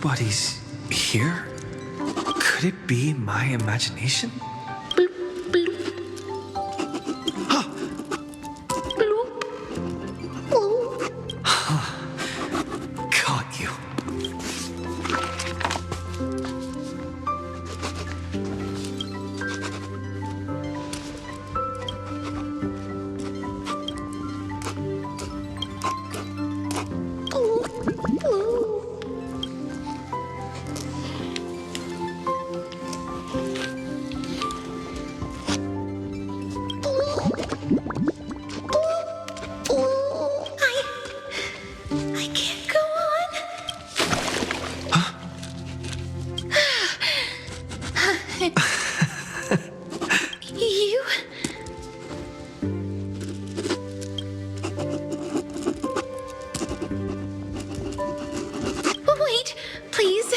Nobody's here? Could it be my imagination? Bloop, bloop. Bloop. Bloop. Caught you. I can't go on. You... Wait, please.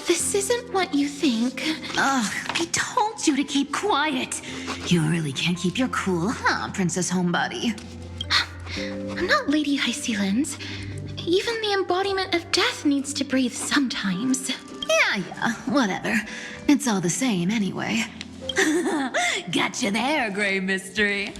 This isn't what you think. Ugh, I told you to keep quiet. You really can't keep your cool, huh, Princess Homebody? I'm not Lady Hycelens. Even the embodiment of death needs to breathe sometimes. Yeah, whatever. It's all the same anyway. Gotcha there, Grey Mystery.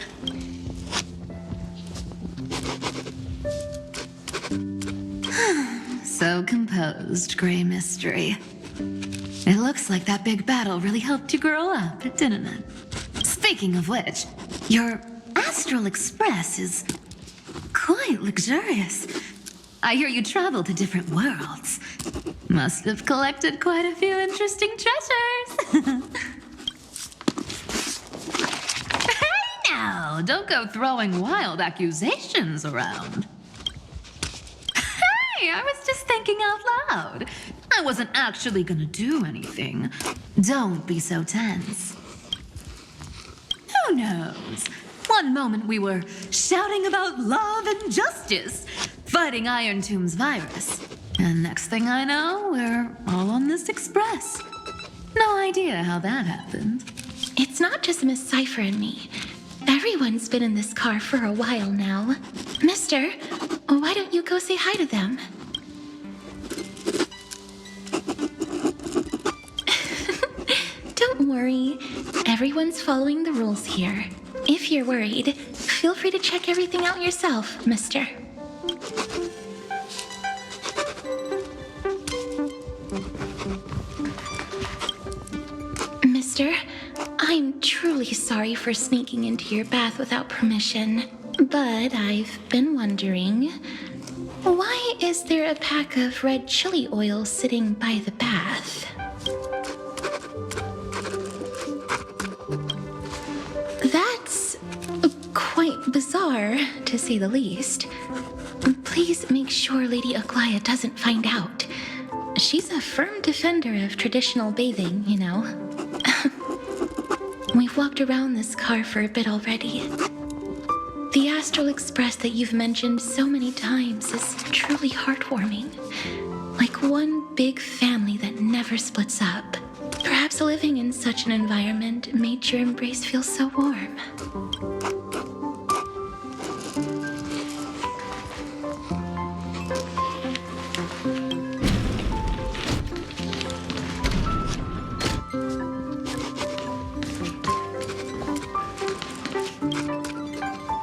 So composed, Grey Mystery. It looks like that big battle really helped you grow up, didn't it? Speaking of which, your Astral Express is quite luxurious. I hear you travel to different worlds. Must have collected quite a few interesting treasures. Hey now, don't go throwing wild accusations around. Hey, I was just thinking out loud. I wasn't actually gonna do anything. Don't be so tense. Who knows? One moment we were shouting about love and justice, fighting Irontomb's virus. And next thing I know, we're all on this express. No idea how that happened. It's not just Miss Cypher and me. Everyone's been in this car for a while now. Mister, why don't you go say hi to them? Don't worry. Everyone's following the rules here. If you're worried, feel free to check everything out yourself, mister. Mister, I'm truly sorry for sneaking into your bath without permission, but I've been wondering, why is there a pack of red chili oil sitting by the bath? That's quite bizarre, to say the least. Please make sure Lady Aglaya doesn't find out. She's a firm defender of traditional bathing, you know. We've walked around this car for a bit already. The Astral Express that you've mentioned so many times is truly heartwarming. Like one big family that never splits up. Perhaps living in such an environment made your embrace feel so warm.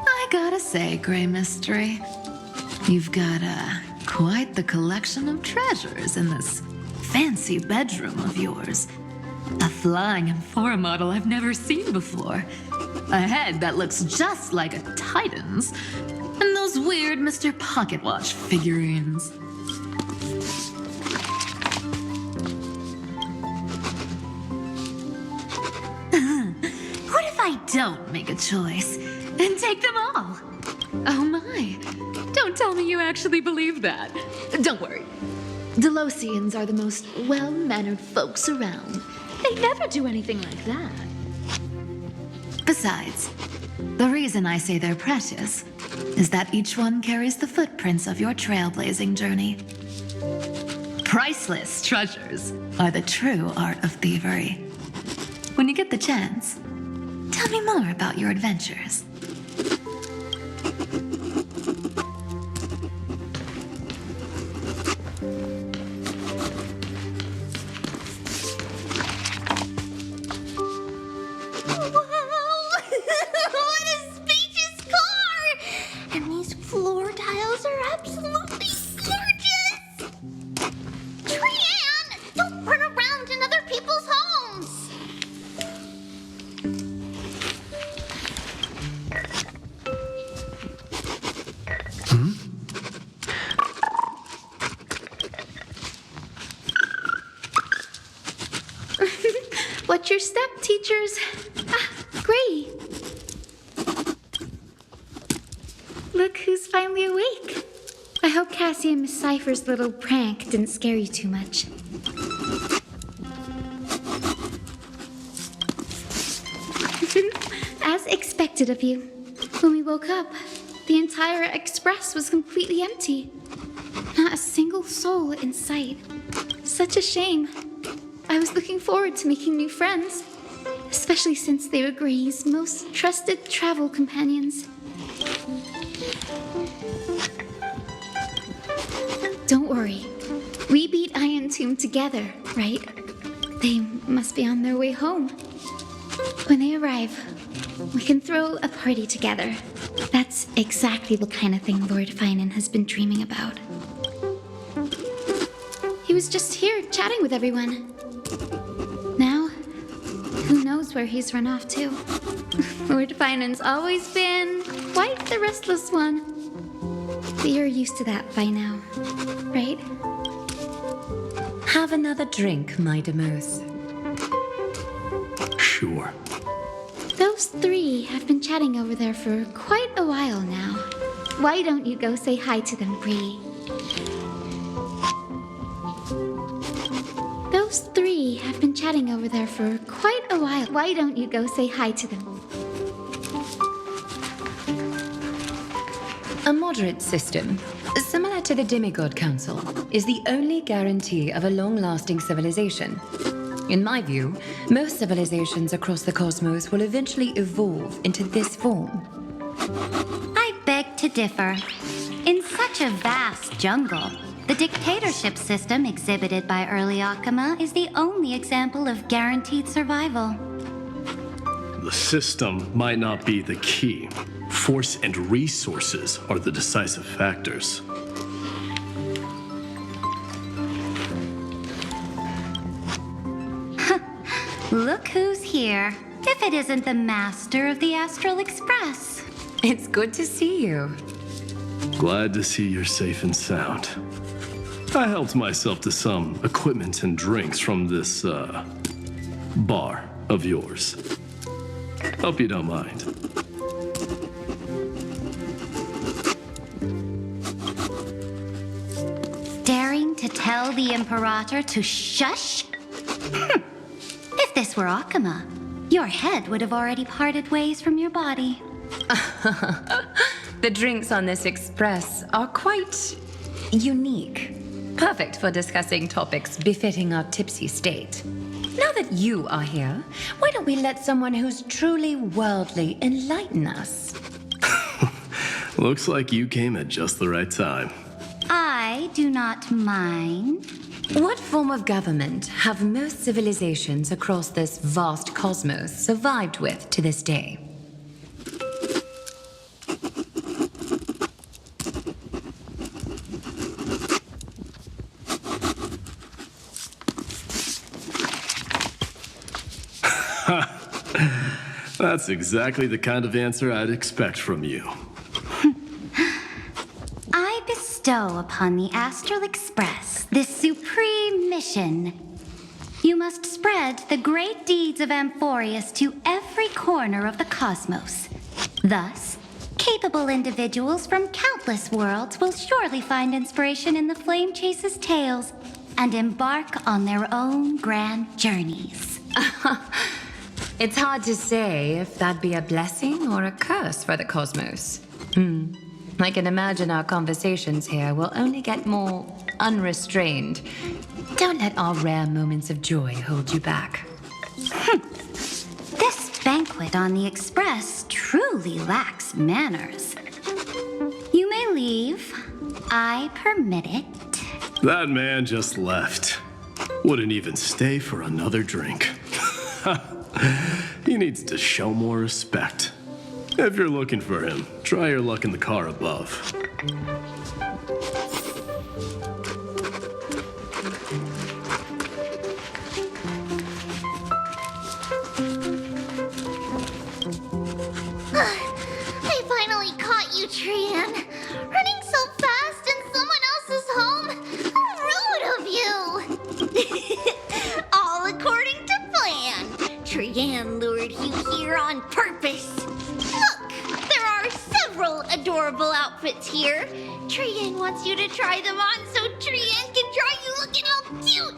I gotta say, Grey Mystery, you've got quite the collection of treasures in this fancy bedroom of yours. A flying Amphora model I've never seen before. A head that looks just like a Titan's. And those weird Mr. Pocketwatch figurines. What if I don't make a choice and take them all? Oh my. Don't tell me you actually believe that. Don't worry. Delosians are the most well-mannered folks around. They never do anything like that. Besides, the reason I say they're precious is that each one carries the footprints of your trailblazing journey. Priceless treasures are the true art of thievery. When you get the chance, tell me more about your adventures. up, teachers. Gray. Look who's finally awake. I hope Cassie and Miss Cypher's little prank didn't scare you too much. As expected of you. When we woke up, the entire express was completely empty. Not a single soul in sight. Such a shame. I was looking forward to making new friends, especially since they were Gray's most trusted travel companions. Don't worry. We beat Irontomb together, right? They must be on their way home. When they arrive, we can throw a party together. That's exactly the kind of thing Lord Finan has been dreaming about. He was just here chatting with everyone. Now, who knows where he's run off to? Lord Finan's always been quite the restless one. But you're used to that by now, right? Have another drink, my Demos. Sure. Those three have been chatting over there for quite a while now. Why don't you go say hi to them, Bree? Those three have been chatting over there for quite a while. Why don't you go say hi to them? A moderate system, similar to the Demigod Council, is the only guarantee of a long-lasting civilization. In my view, most civilizations across the cosmos will eventually evolve into this form. I beg to differ. In such a vast jungle, the dictatorship system exhibited by early Akama is the only example of guaranteed survival. The system might not be the key. Force and resources are the decisive factors. Look who's here. If it isn't the master of the Astral Express. It's good to see you. Glad to see you're safe and sound. I helped myself to some equipment and drinks from this, bar of yours. Hope you don't mind. Daring to tell the Imperator to shush? If this were Akama, your head would have already parted ways from your body. The drinks on this express are quite unique. Perfect for discussing topics befitting our tipsy state. Now that you are here, why don't we let someone who's truly worldly enlighten us? Looks like you came at just the right time. I do not mind. What form of government have most civilizations across this vast cosmos survived with to this day? That's exactly the kind of answer I'd expect from you. I bestow upon the Astral Express this supreme mission. You must spread the great deeds of Amphoreus to every corner of the cosmos. Thus, capable individuals from countless worlds will surely find inspiration in the Flame Chase's tales and embark on their own grand journeys. It's hard to say if that'd be a blessing or a curse for the cosmos. I can imagine our conversations here will only get more unrestrained. Don't let our rare moments of joy hold you back. This banquet on the Express truly lacks manners. You may leave. I permit it. That man just left. Wouldn't even stay for another drink. He needs to show more respect. If you're looking for him, try your luck in the car above. I finally caught you, Tran. Running so fast in someone else's home? Rude of you. All according to plan. Tran man lured you here on purpose. Look, there are several adorable outfits here. Chrysos wants you to try them on so Chrysos can try you looking all cute.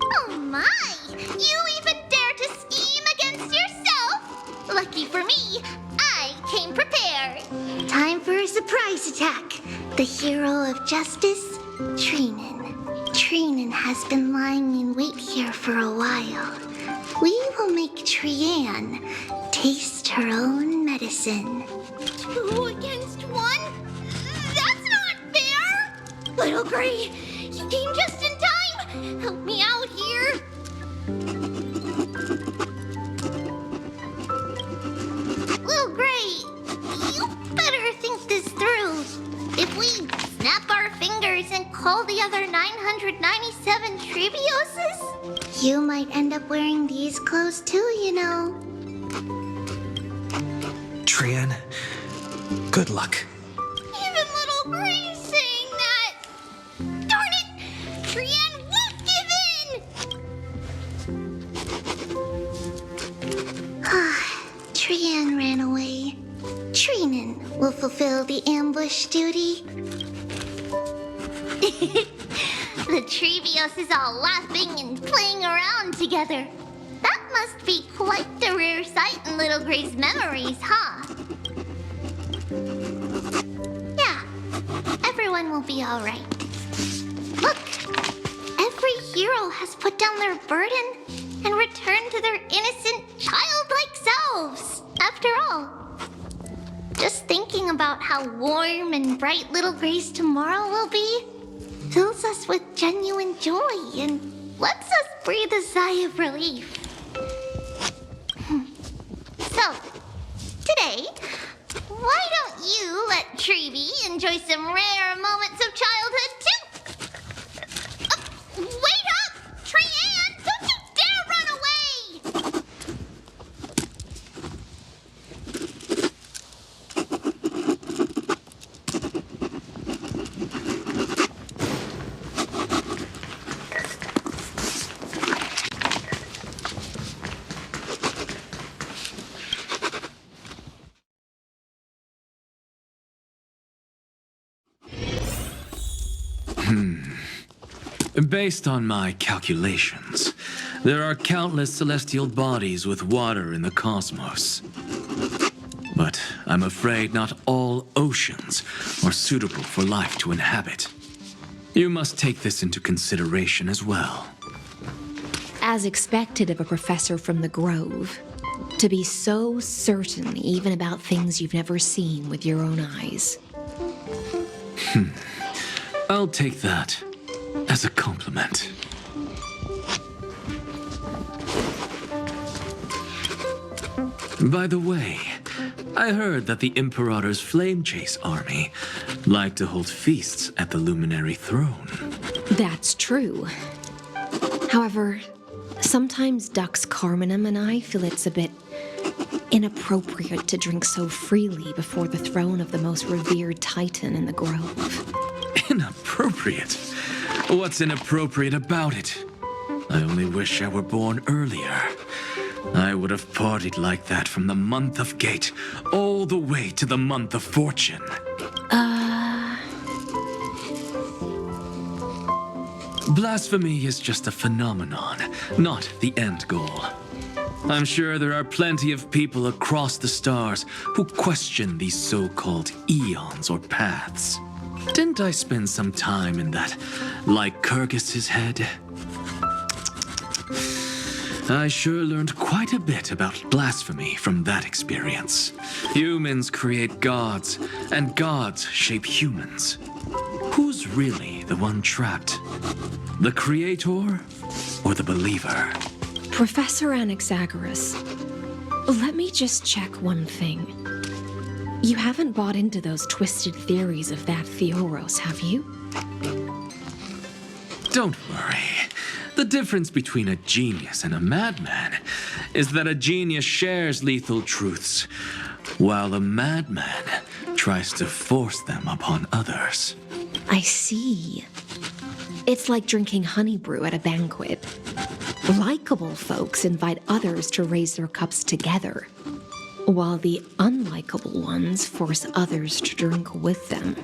Oh my, you even dare to scheme against yourself? Lucky for me, I came prepared. Time for a surprise attack. The hero of justice, Cyrene. Cyrene has been lying in wait here for a while. We will make Cyrene taste her own medicine. 2 against 1? That's not fair! Little Gray, you came just in time! Help me out here! Little Gray, you better think this through. If we snap our fingers and call the other 997 Trebioses, you might end up wearing these clothes too, you know. Chrysos, good luck. Even Little Gray's saying that. Darn it! Chrysos won't give in! Chrysos ran away. Cyrene will fulfill the ambush duty. The Trebios is all laughing and playing around together. That must be quite the rare sight in Little Gray's memories, huh? Yeah, everyone will be all right. Look, every hero has put down their burden and returned to their innocent, childlike selves. After all, just thinking about how warm and bright Little Gray's tomorrow will be fills us with genuine joy and lets us breathe a sigh of relief. So, today, why don't you let Trevi enjoy some rare moments of childhood too? Wait up! Chrysos, don't you dare run away! Based on my calculations, there are countless celestial bodies with water in the cosmos. But I'm afraid not all oceans are suitable for life to inhabit. You must take this into consideration as well. As expected of a professor from the Grove, to be so certain even about things you've never seen with your own eyes. I'll take that as a compliment. By the way, I heard that the Imperator's Flame Chase army like to hold feasts at the Luminary Throne. That's true. However, sometimes Dux Carminum and I feel it's a bit inappropriate to drink so freely before the throne of the most revered Titan in the Grove. Inappropriate? What's inappropriate about it? I only wish I were born earlier. I would have partied like that from the month of Gate all the way to the month of Fortune. Blasphemy is just a phenomenon, not the end goal. I'm sure there are plenty of people across the stars who question these so-called eons or paths. Didn't I spend some time in that Lycurgus's head? I sure learned quite a bit about blasphemy from that experience. Humans create gods, and gods shape humans. Who's really the one trapped? The creator or the believer? Professor Anaxagoras, let me just check one thing. You haven't bought into those twisted theories of that Theoros, have you? Don't worry. The difference between a genius and a madman is that a genius shares lethal truths, while a madman tries to force them upon others. I see. It's like drinking honey brew at a banquet. Likeable folks invite others to raise their cups together, while the unlikable ones force others to drink with them.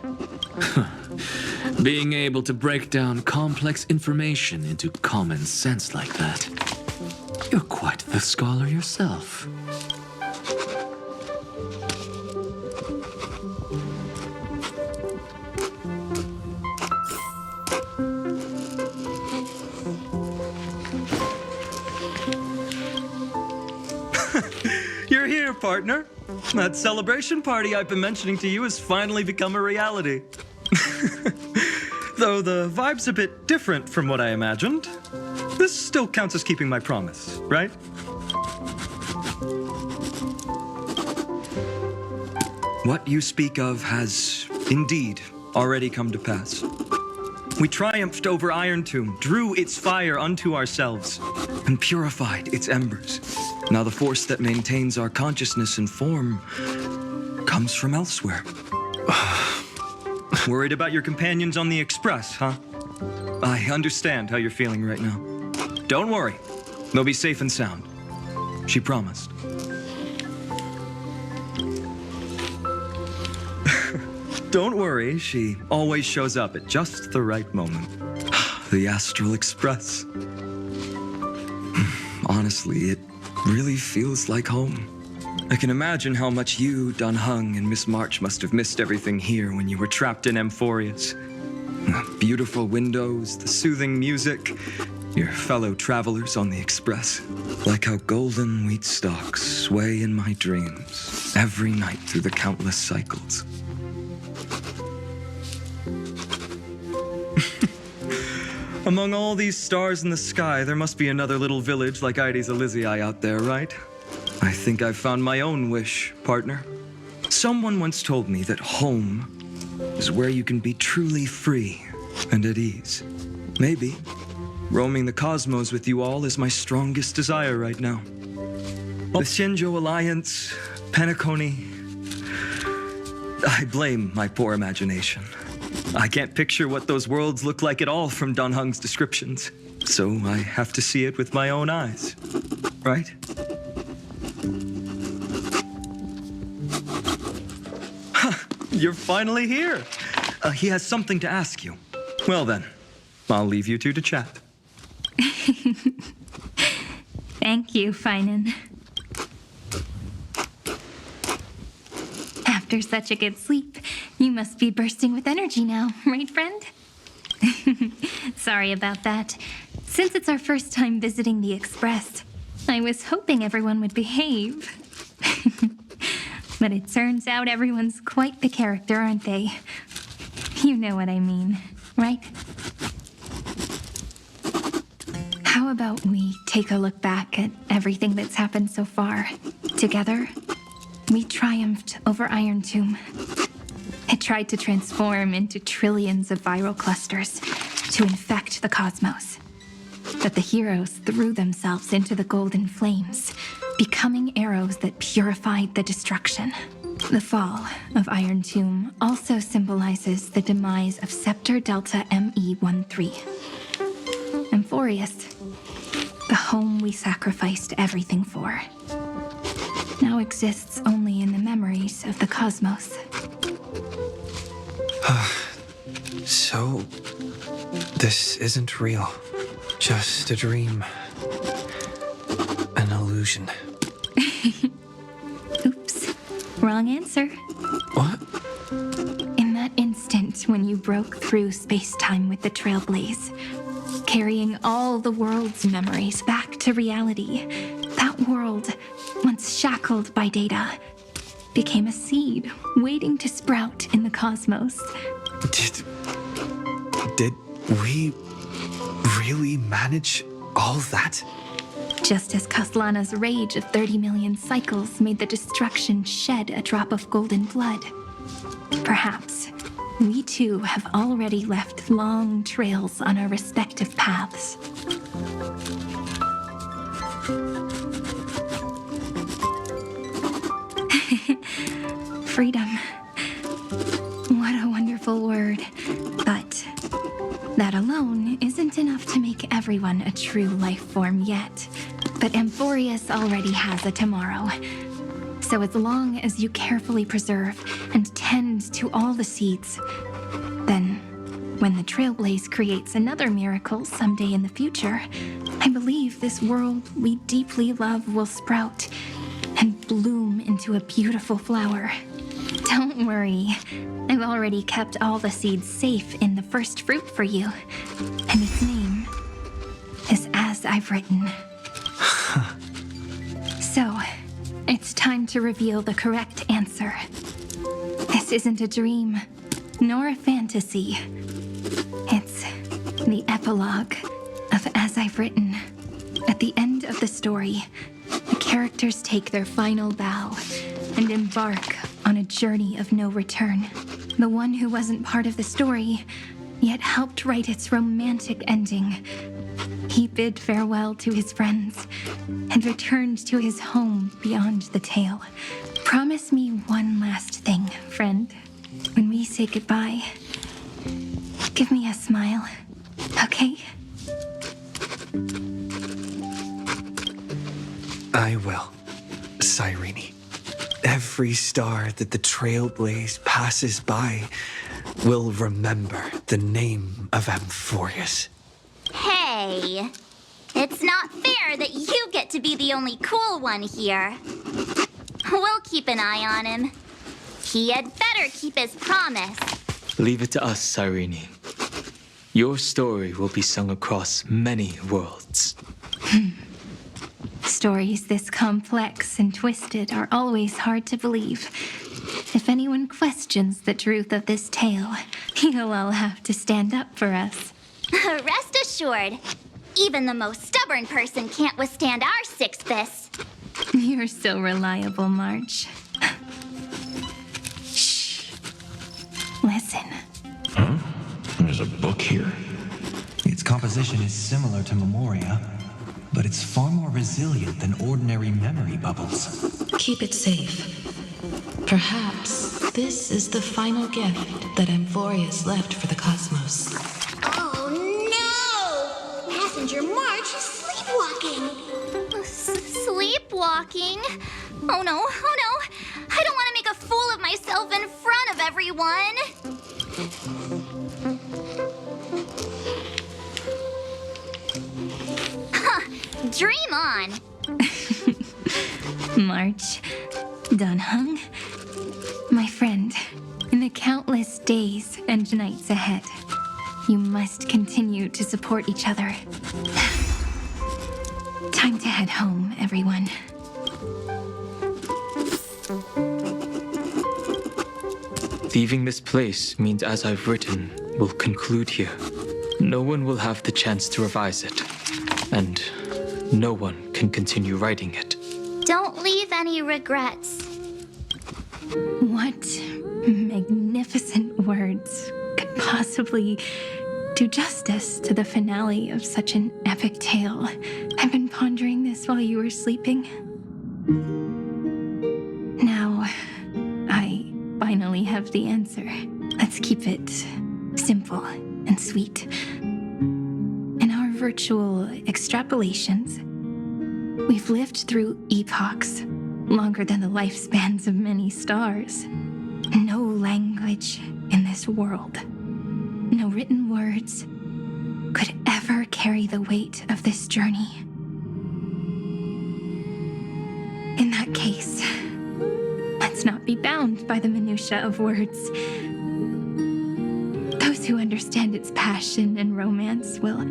Being able to break down complex information into common sense like that. You're quite the scholar yourself. You're here, partner. That celebration party I've been mentioning to you has finally become a reality. Though the vibe's a bit different from what I imagined, this still counts as keeping my promise, right? What you speak of has indeed already come to pass. We triumphed over Irontomb, drew its fire unto ourselves, and purified its embers. Now the force that maintains our consciousness and form comes from elsewhere. Worried about your companions on the Express, huh? I understand how you're feeling right now. Don't worry, they'll be safe and sound. She promised. Don't worry, she always shows up at just the right moment. The Astral Express. Honestly, it really feels like home. I can imagine how much you, Dun Hung, and Miss March must have missed everything here when you were trapped in Amphoreus. The beautiful windows, the soothing music, your fellow travelers on the Express. Like how golden wheat stalks sway in my dreams every night through the countless cycles. Among all these stars in the sky, there must be another little village like AbyssalSleeper out there, right? I think I've found my own wish, partner. Someone once told me that home is where you can be truly free and at ease. Maybe roaming the cosmos with you all is my strongest desire right now. The Shinjo Alliance, Penacony. I blame my poor imagination. I can't picture what those worlds look like at all from Dun Hung's descriptions. So I have to see it with my own eyes, right? You're finally here. He has something to ask you. Well then, I'll leave you two to chat. Thank you, Finan. After such a good sleep, you must be bursting with energy now, right, friend? Sorry about that. Since it's our first time visiting the Express, I was hoping everyone would behave. But it turns out everyone's quite the character, aren't they? You know what I mean, right? How about we take a look back at everything that's happened so far? Together, we triumphed over Irontomb. It tried to transform into trillions of viral clusters to infect the cosmos. But the heroes threw themselves into the golden flames, becoming arrows that purified the destruction. The fall of Irontomb also symbolizes the demise of Scepter Delta ME13. Amphoreus, the home we sacrificed everything for, now exists only in the memories of the cosmos. So, this isn't real. Just a dream. An illusion. Oops. Wrong answer. What? In that instant when you broke through space-time with the Trailblaze, carrying all the world's memories back to reality, that world, once shackled by data, became a seed waiting to sprout in the cosmos. Did we really manage all that? Just as Kaslana's rage of 30 million cycles made the destruction shed a drop of golden blood, perhaps we too have already left long trails on our respective paths. Freedom. What a wonderful word. But that alone isn't enough to make everyone everyone a true life form yet, but Amphoreus already has a tomorrow. So as long as you carefully preserve and tend to all the seeds, then when the Trailblaze creates another miracle someday in the future, I believe this world we deeply love will sprout and bloom into a beautiful flower. Don't worry, I've already kept all the seeds safe in the first fruit for you, and its name is As I've Written. So, it's time to reveal the correct answer. This isn't a dream, nor a fantasy. It's the epilogue of As I've Written. At the end of the story, the characters take their final bow and embark on a journey of no return. The one who wasn't part of the story, yet helped write its romantic ending. He bid farewell to his friends and returned to his home beyond the tale. Promise me one last thing, friend. When we say goodbye, give me a smile, okay? I will, Cyrene. Every star that the Trailblaze passes by will remember the name of Amphoreus. Hey, it's not fair that you get to be the only cool one here. We'll keep an eye on him. He had better keep his promise. Leave it to us, Cyrene. Your story will be sung across many worlds. Stories this complex and twisted are always hard to believe. If anyone questions the truth of this tale, you'll all have to stand up for us. Rest assured, even the most stubborn person can't withstand our six fists. You're so reliable, March. Shh. Listen. Huh? There's a book here. Its composition is similar to Memoria, but it's far more resilient than ordinary memory bubbles. Keep it safe. Perhaps this is the final gift that Amphoreus left for the cosmos. Oh no! Passenger March is sleepwalking. Sleepwalking? Oh no, oh no! I don't want to make a fool of myself in front of everyone! Dream on! March, Dunhung, my friend, in the countless days and nights ahead, you must continue to support each other. Time to head home, everyone. Leaving this place means As I've Written will conclude here. No one will have the chance to revise it, and no one can continue writing it. Don't leave any regrets. What magnificent words could possibly do justice to the finale of such an epic tale? I've been pondering this while you were sleeping. Now, I finally have the answer. Let's keep it simple and sweet. In our virtual extrapolations, we've lived through epochs longer than the lifespans of many stars. No language in this world, no written words, could ever carry the weight of this journey. In that case, let's not be bound by the minutiae of words. Those who understand its passion and romance will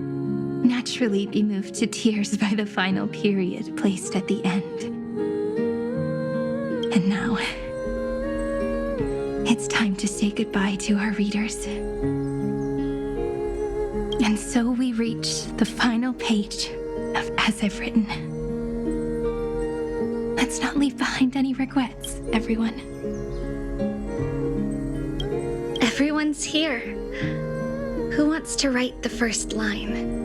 naturally be moved to tears by the final period placed at the end. And now, it's time to say goodbye to our readers. And so we reach the final page of As I've Written. Let's not leave behind any regrets, everyone. Everyone's here. Who wants to write the first line?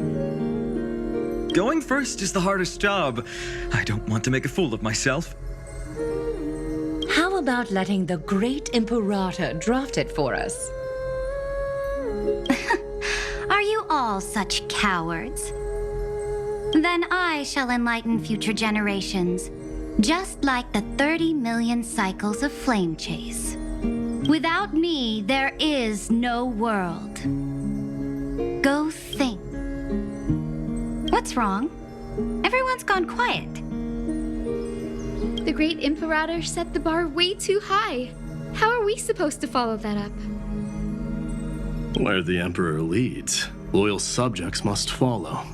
Going first is the hardest job. I don't want to make a fool of myself. How about letting the great Imperator draft it for us? Are you all such cowards? Then I shall enlighten future generations, just like the 30 million cycles of flame chase. Without me, there is no world. Go think. What's wrong? Everyone's gone quiet. The great Imperator set the bar way too high. How are we supposed to follow that up? Where the Emperor leads, loyal subjects must follow.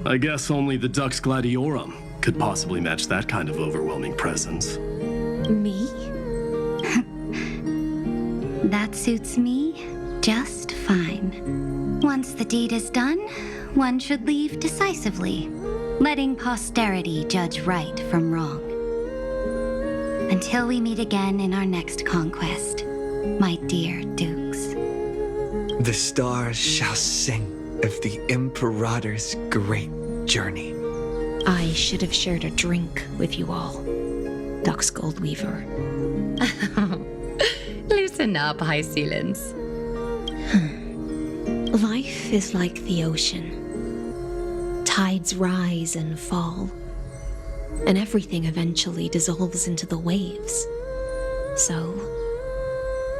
I guess only the Dux Gladiorum could possibly match that kind of overwhelming presence. Me? That suits me just fine. Once the deed is done, one should leave decisively, letting posterity judge right from wrong. Until we meet again in our next conquest, my dear dukes. The stars shall sing of the Imperator's great journey. I should have shared a drink with you all, Dux Goldweaver. Loosen up, High Ceilings. Life is like the ocean. Tides rise and fall, and everything eventually dissolves into the waves. So,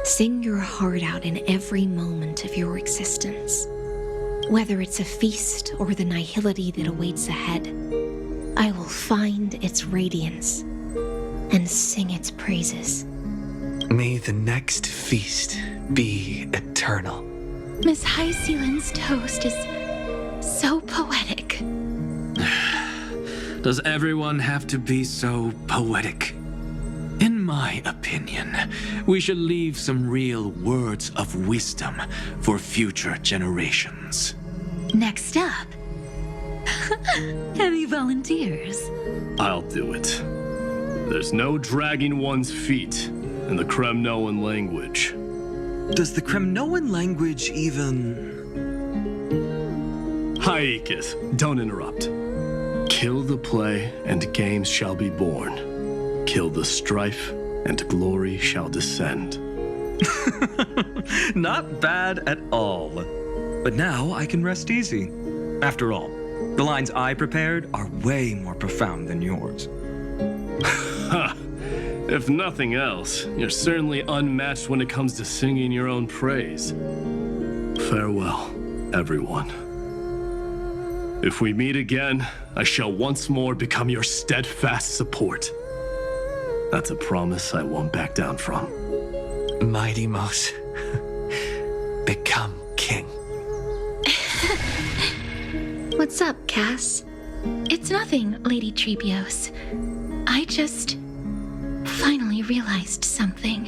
sing your heart out in every moment of your existence. Whether it's a feast or the nihility that awaits ahead, I will find its radiance and sing its praises. May the next feast be eternal. Miss High Ceiling's toast is so poetic. Does everyone have to be so poetic? In my opinion, we should leave some real words of wisdom for future generations. Next up, any volunteers? I'll do it. There's no dragging one's feet in the Kremnoan language. Does the Kremnoan language even... Haikith, don't interrupt. Kill the play, and games shall be born. Kill the strife, and glory shall descend. Not bad at all. But now I can rest easy. After all, the lines I prepared are way more profound than yours. Ha! If nothing else, you're certainly unmatched when it comes to singing your own praise. Farewell, everyone. If we meet again, I shall once more become your steadfast support. That's a promise I won't back down from. Mighty Mouse, become king. What's up, Cass? It's nothing, Lady Trebios. I just finally realized something.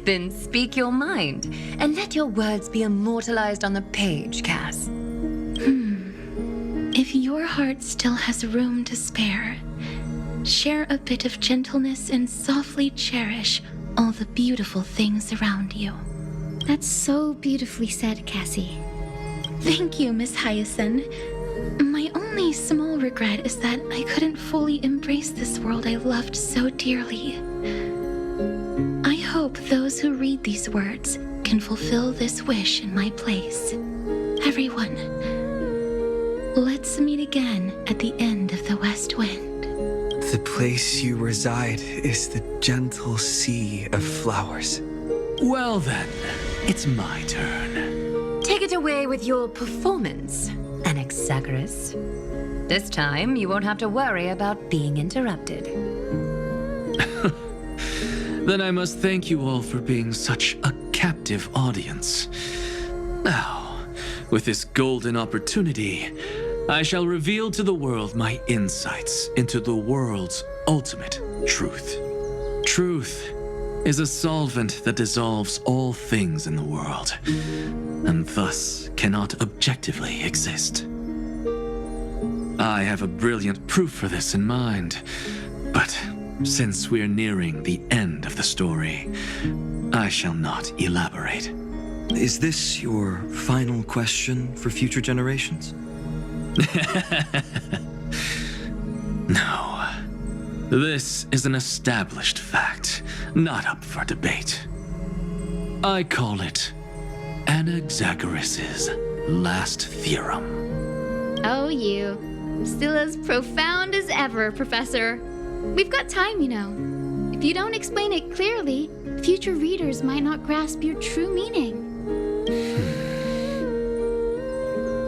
Then speak your mind, and let your words be immortalized on the page, Cass. If your heart still has room to spare, share a bit of gentleness and softly cherish all the beautiful things around you. That's so beautifully said, Cassie. Thank you, Miss Hyacinth. My only small regret is that I couldn't fully embrace this world I loved so dearly. I hope those who read these words can fulfill this wish in my place. Everyone, let's meet again at the end of the West Wind. The place you reside is the gentle sea of flowers. Well then, it's my turn. Take it away with your performance, Anaxagoras. This time, you won't have to worry about being interrupted. Then I must thank you all for being such a captive audience. Now, with this golden opportunity, I shall reveal to the world my insights into the world's ultimate truth. Truth is a solvent that dissolves all things in the world, and thus cannot objectively exist. I have a brilliant proof for this in mind, but since we're nearing the end of the story, I shall not elaborate. Is this your final question for future generations? No. This is an established fact, not up for debate. I call it Anaxagoras' last theorem. Oh, you. Still as profound as ever, Professor. We've got time, you know. If you don't explain it clearly, future readers might not grasp your true meaning.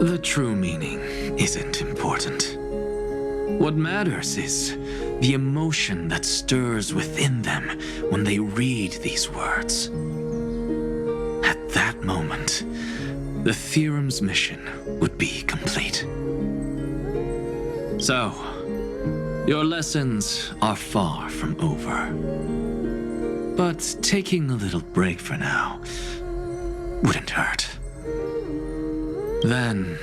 The true meaning isn't important. What matters is the emotion that stirs within them when they read these words. At that moment, the theorem's mission would be complete. So, your lessons are far from over. But taking a little break for now wouldn't hurt. Then...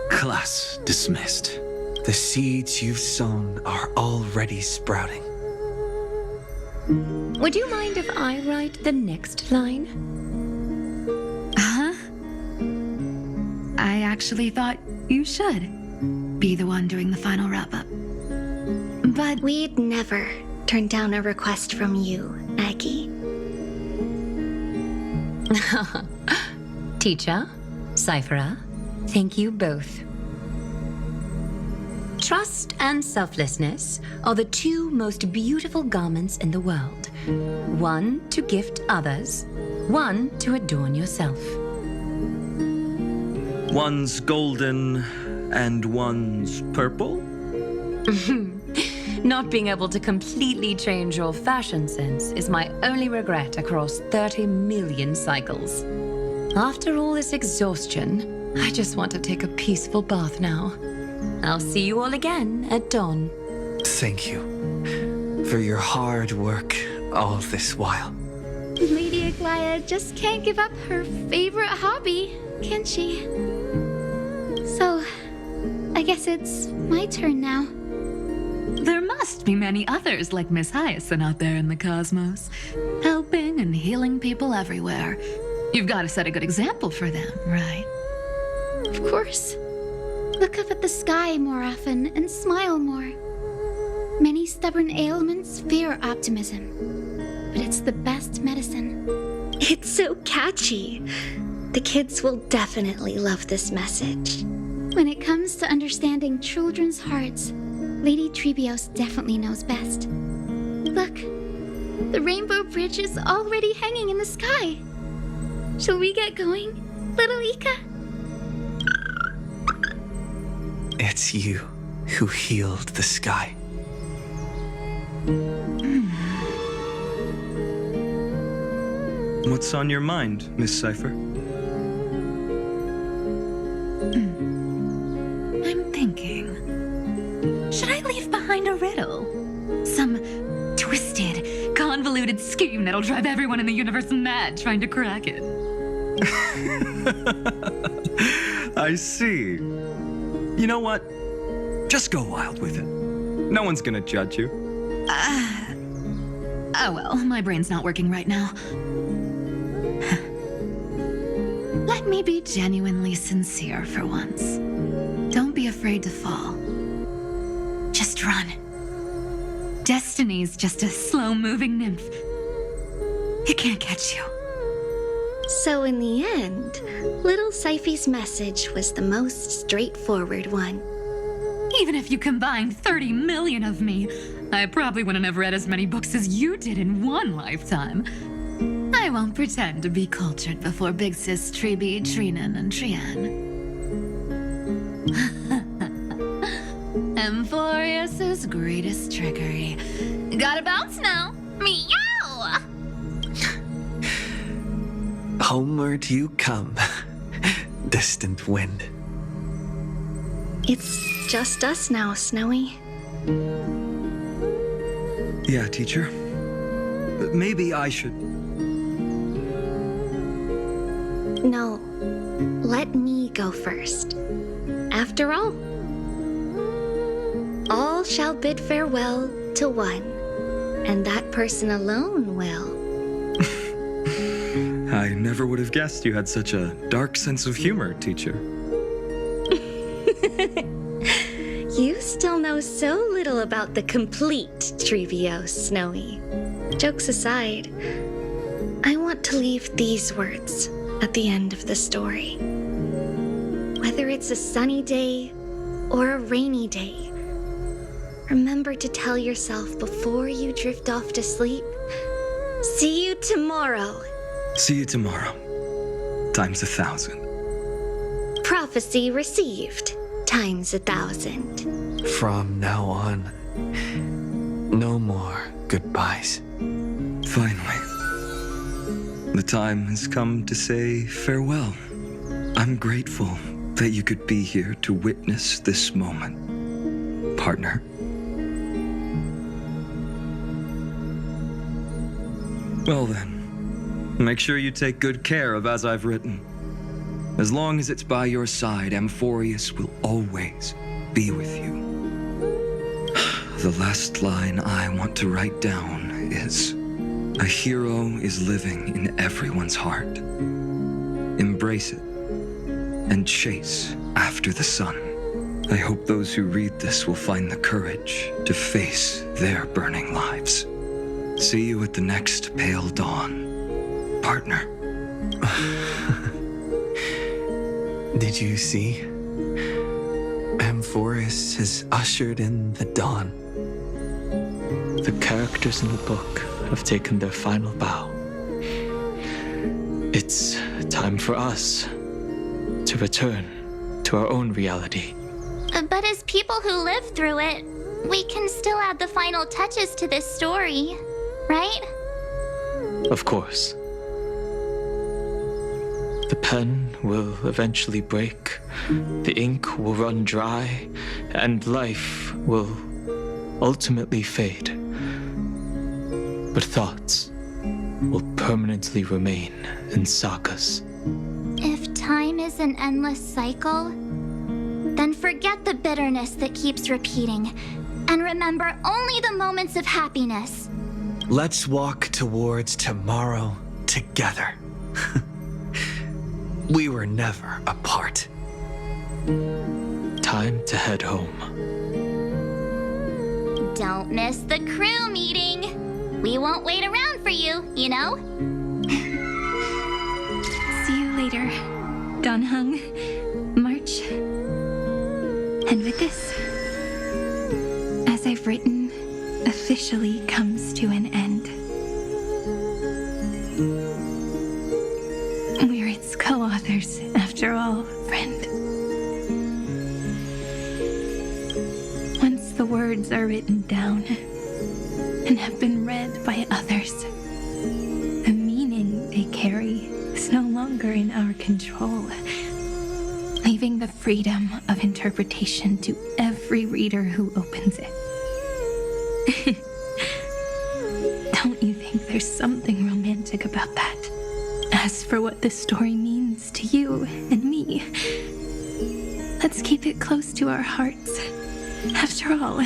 class dismissed. The seeds you've sown are already sprouting. Would you mind if I write the next line? Huh? I actually thought you should be the one doing the final wrap-up. But we'd never turn down a request from you, Aggie. Teacher, Cyphera, thank you both. Trust and selflessness are the two most beautiful garments in the world. One to gift others, one to adorn yourself. One's golden and one's purple? Not being able to completely change your fashion sense is my only regret across 30 million cycles. After all this exhaustion, I just want to take a peaceful bath now. I'll see you all again at dawn. Thank you for your hard work all this while. Lady Aglaia just can't give up her favorite hobby, can she? So, I guess it's my turn now. there must be many others like Miss Hyacinth out there in the cosmos, helping and healing people everywhere. You've got to set a good example for them, right? Of course. Look up at the sky more often and smile more. Many stubborn ailments fear optimism, but it's the best medicine. It's so catchy. The kids will definitely love this message. When it comes to understanding children's hearts, Lady Trebios definitely knows best. Look, the Rainbow Bridge is already hanging in the sky. Shall we get going, little Ika? It's you who healed the sky. What's on your mind, Miss Cypher? I'm thinking, should I leave behind a riddle? Some twisted, convoluted scheme that'll drive everyone in the universe mad trying to crack it. I see. You know what? Just go wild with it. No one's gonna judge you. Oh well, my brain's not working right now. Let me be genuinely sincere for once. Don't be afraid to fall. Just run. Destiny's just a slow-moving nymph. It can't catch you. So in the end, little Cyphy's message was the most straightforward one. Even if you combined 30 million of me, I probably wouldn't have read as many books as you did in one lifetime. I won't pretend to be cultured before Big Sis Trebi, Trinen, and Trian. Amphoreus' greatest trickery. Gotta bounce now. Meow! Homeward you come, distant wind. It's just us now, Snowy. Yeah, teacher. Maybe I should... No, let me go first. After all shall bid farewell to one, and that person alone will. I never would have guessed you had such a dark sense of humor, teacher. You still know so little about the complete Trebios, Snowy. Jokes aside, I want to leave these words at the end of the story. Whether it's a sunny day or a rainy day, remember to tell yourself before you drift off to sleep, see you tomorrow. See you tomorrow. Times 1,000. Prophecy received. Times 1,000. From now on, no more goodbyes. Finally. The time has come to say farewell. I'm grateful that you could be here to witness this moment, partner. Well then, make sure you take good care of As I've Written. As long as it's by your side, Amphoreus will always be with you. The last line I want to write down is, a hero is living in everyone's heart. Embrace it and chase after the sun. I hope those who read this will find the courage to face their burning lives. See you at the next pale dawn, partner. Did you see? Amphoreus has ushered in the dawn. The characters in the book have taken their final bow. It's time for us to return to our own reality. But as people who lived through it, we can still add the final touches to this story, right? Of course. The pen will eventually break, the ink will run dry, and life will ultimately fade. But thoughts will permanently remain in sagas. If time is an endless cycle, then forget the bitterness that keeps repeating, and remember only the moments of happiness. Let's walk towards tomorrow together. We were never apart. Time to head home. Don't miss the crew meeting. We won't wait around for you, you know? See you later, Donhung, March. And with this, As I've Written officially comes to an end. We're its co-authors, after all, friend. Once the words are written down and have been read by others, the meaning they carry is no longer in our control, leaving the freedom of interpretation to every reader who opens it. Don't you think there's something romantic about that? As for what this story means to you and me, let's keep it close to our hearts. After all,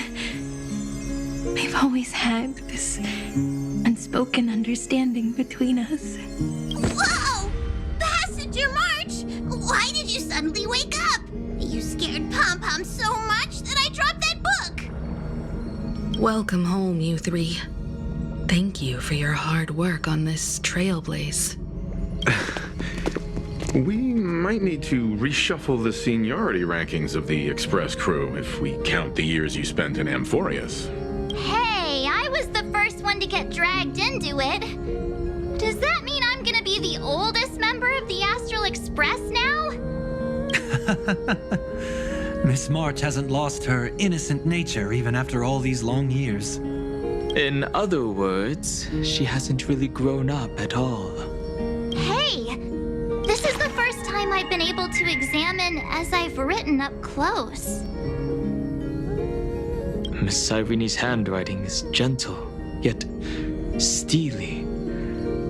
we've always had this unspoken understanding between us. Whoa! Passenger March! Why did you suddenly wake up? You scared Pom-Pom so much that I dropped that book! Welcome home, you three. Thank you for your hard work on this trailblaze. We might need to reshuffle the seniority rankings of the Express crew if we count the years you spent in Amphoreus. Hey, I was the first one to get dragged into it. Does that mean I'm gonna be the oldest member of the Astral Express now? Miss March hasn't lost her innocent nature even after all these long years. In other words, she hasn't really grown up at all. Hey, this is the first time I've been able to examine As I've Written up close. Miss Cyrene's handwriting is gentle, yet steely,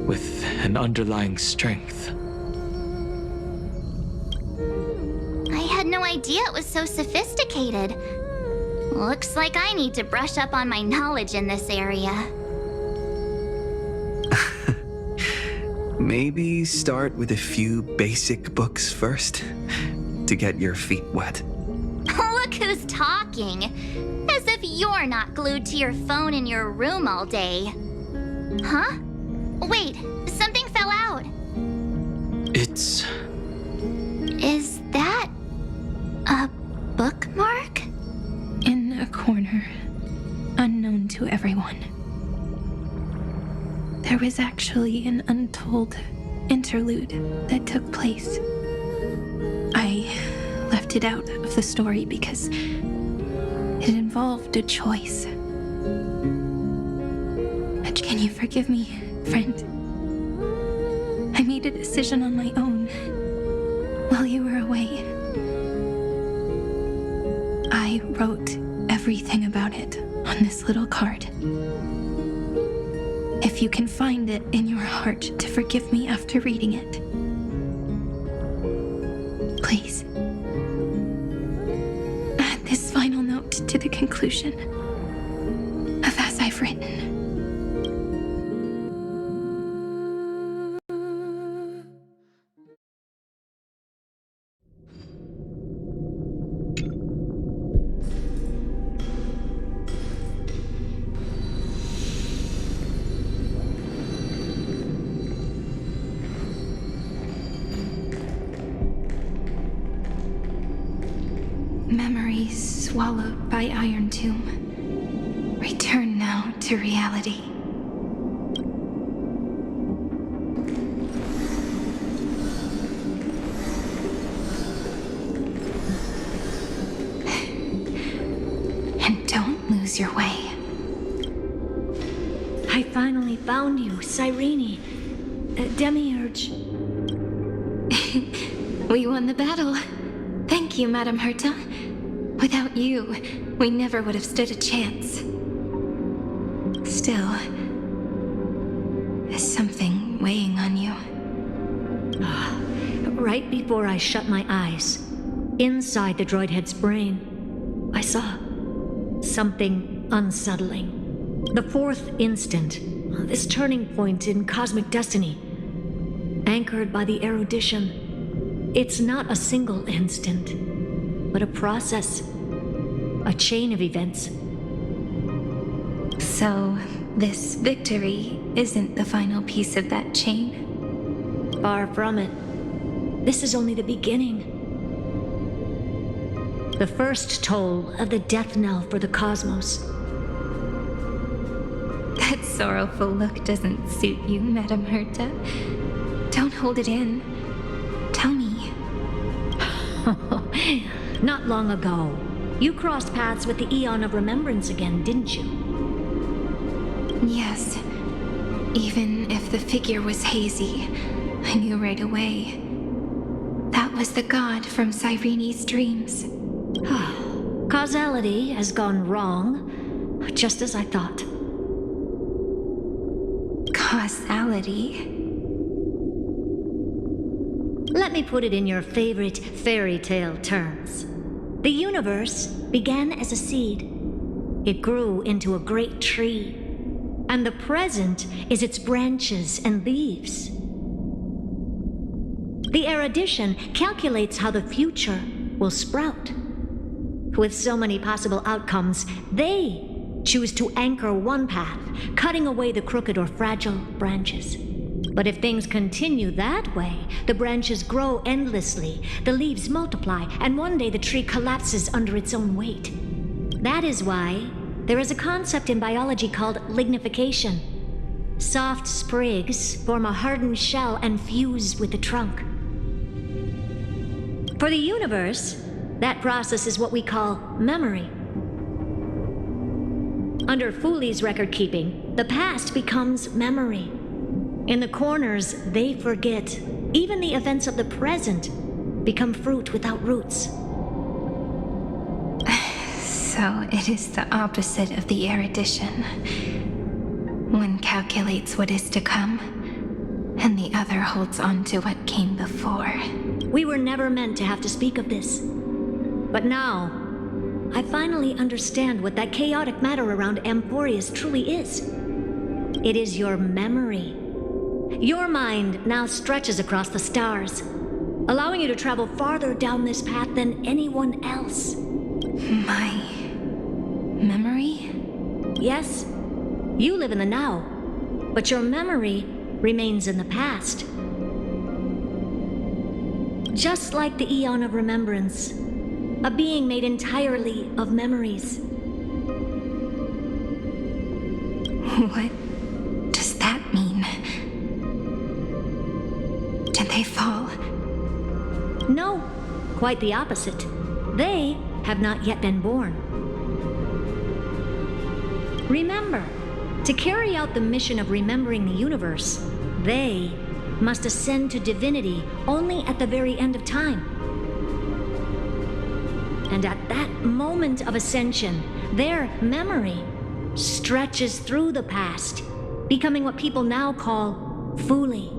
with an underlying strength. I had no idea it was so sophisticated. Looks like I need to brush up on my knowledge in this area. Maybe start with a few basic books first, to get your feet wet. Look who's talking. As if you're not glued to your phone in your room all day. Huh? Wait, something fell out. It's... Is that corner, unknown to everyone. There was actually an untold interlude that took place. I left it out of the story because it involved a choice. But can you forgive me, friend? I made a decision on my own while you were away. I wrote everything about it on this little card. If you can find it in your heart to forgive me after reading it, please add this final note to the conclusion of As I've Written. Memories swallowed by Irontomb. Return now to reality. And don't lose your way. I finally found you, Cyrene. Demiurge. We won the battle. Thank you, Madame Herta. Without you, we never would have stood a chance. Still, is something weighing on you? Right before I shut my eyes, inside the droid head's brain, I saw something unsettling. The fourth instant, this turning point in cosmic destiny, anchored by the erudition. It's not a single instant, but a process, a chain of events. So, this victory isn't the final piece of that chain? Far from it. This is only the beginning. The first toll of the death knell for the cosmos. That sorrowful look doesn't suit you, Madame Herta. Don't hold it in. Tell me. Not long ago, you crossed paths with the Eon of Remembrance again, didn't you? Yes. Even if the figure was hazy, I knew right away. That was the god from Cyrene's dreams. Causality has gone wrong, just as I thought. Causality? Let me put it in your favorite fairy tale terms. The universe began as a seed. It grew into a great tree. And the present is its branches and leaves. The erudition calculates how the future will sprout. With so many possible outcomes, they choose to anchor one path, cutting away the crooked or fragile branches. But if things continue that way, the branches grow endlessly, the leaves multiply, and one day the tree collapses under its own weight. That is why there is a concept in biology called lignification. Soft sprigs form a hardened shell and fuse with the trunk. For the universe, that process is what we call memory. Under Fuli's record keeping, the past becomes memory. In the corners, they forget. Even the events of the present become fruit without roots. So it is the opposite of the erudition. One calculates what is to come, and the other holds on to what came before. We were never meant to have to speak of this. But now, I finally understand what that chaotic matter around Amphoreus truly is. It is your memory. Your mind now stretches across the stars, allowing you to travel farther down this path than anyone else. My memory? Yes, you live in the now, but your memory remains in the past. Just like the Eon of Remembrance, a being made entirely of memories. What does that mean? Did they fall? No, quite the opposite. They have not yet been born. Remember, to carry out the mission of remembering the universe, they must ascend to divinity only at the very end of time. And at that moment of ascension, their memory stretches through the past, becoming what people now call Fuli.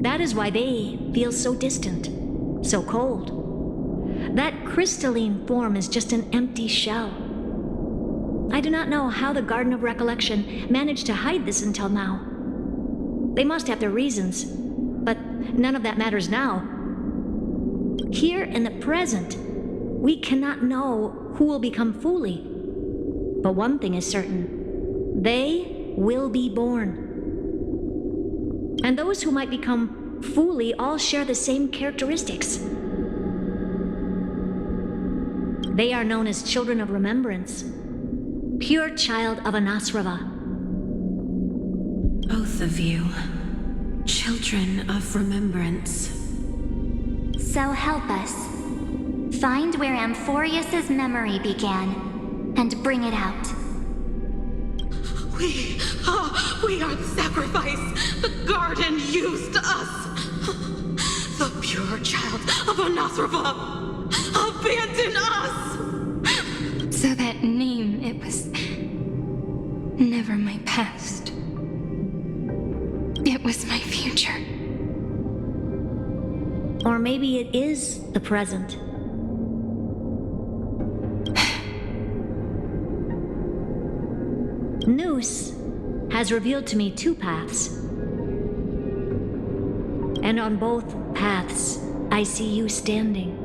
That is why they feel so distant, so cold. That crystalline form is just an empty shell. I do not know how the Garden of Recollection managed to hide this until now. They must have their reasons, but none of that matters now. Here in the present, we cannot know who will become Fuli. But one thing is certain. They will be born. And those who might become Fuli all share the same characteristics. They are known as children of Remembrance. Pure Child of Anasrava. Both of you. Children of Remembrance. So help us. Find where Amphoreus' memory began, and bring it out. We are the sacrifice the garden used us. The Pure Child of Anasrava. Abandon us! So that name, it was never my past. It was my future. Or maybe it is the present. Noose has revealed to me two paths. And on both paths, I see you standing.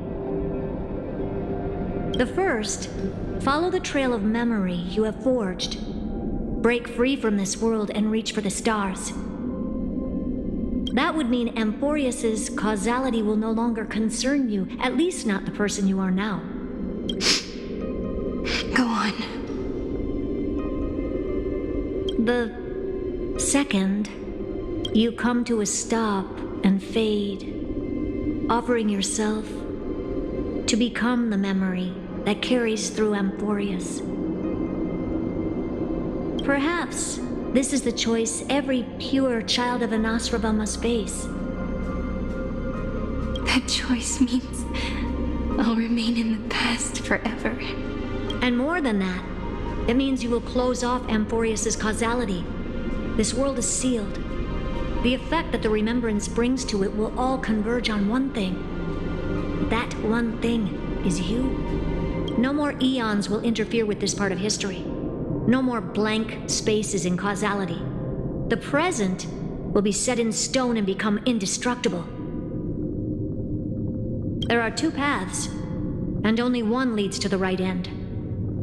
The first, follow the trail of memory you have forged. Break free from this world and reach for the stars. That would mean Amphoreus' causality will no longer concern you, at least not the person you are now. Go on. The second, you come to a stop and fade, offering yourself to become the memory that carries through Amphoreus. Perhaps this is the choice every pure child of Anasrava must face. That choice means I'll remain in the past forever. And more than that, it means you will close off Amphoreus' causality. This world is sealed. The effect that the Remembrance brings to it will all converge on one thing. That one thing is you. No more eons will interfere with this part of history. No more blank spaces in causality. The present will be set in stone and become indestructible. There are two paths, and only one leads to the right end.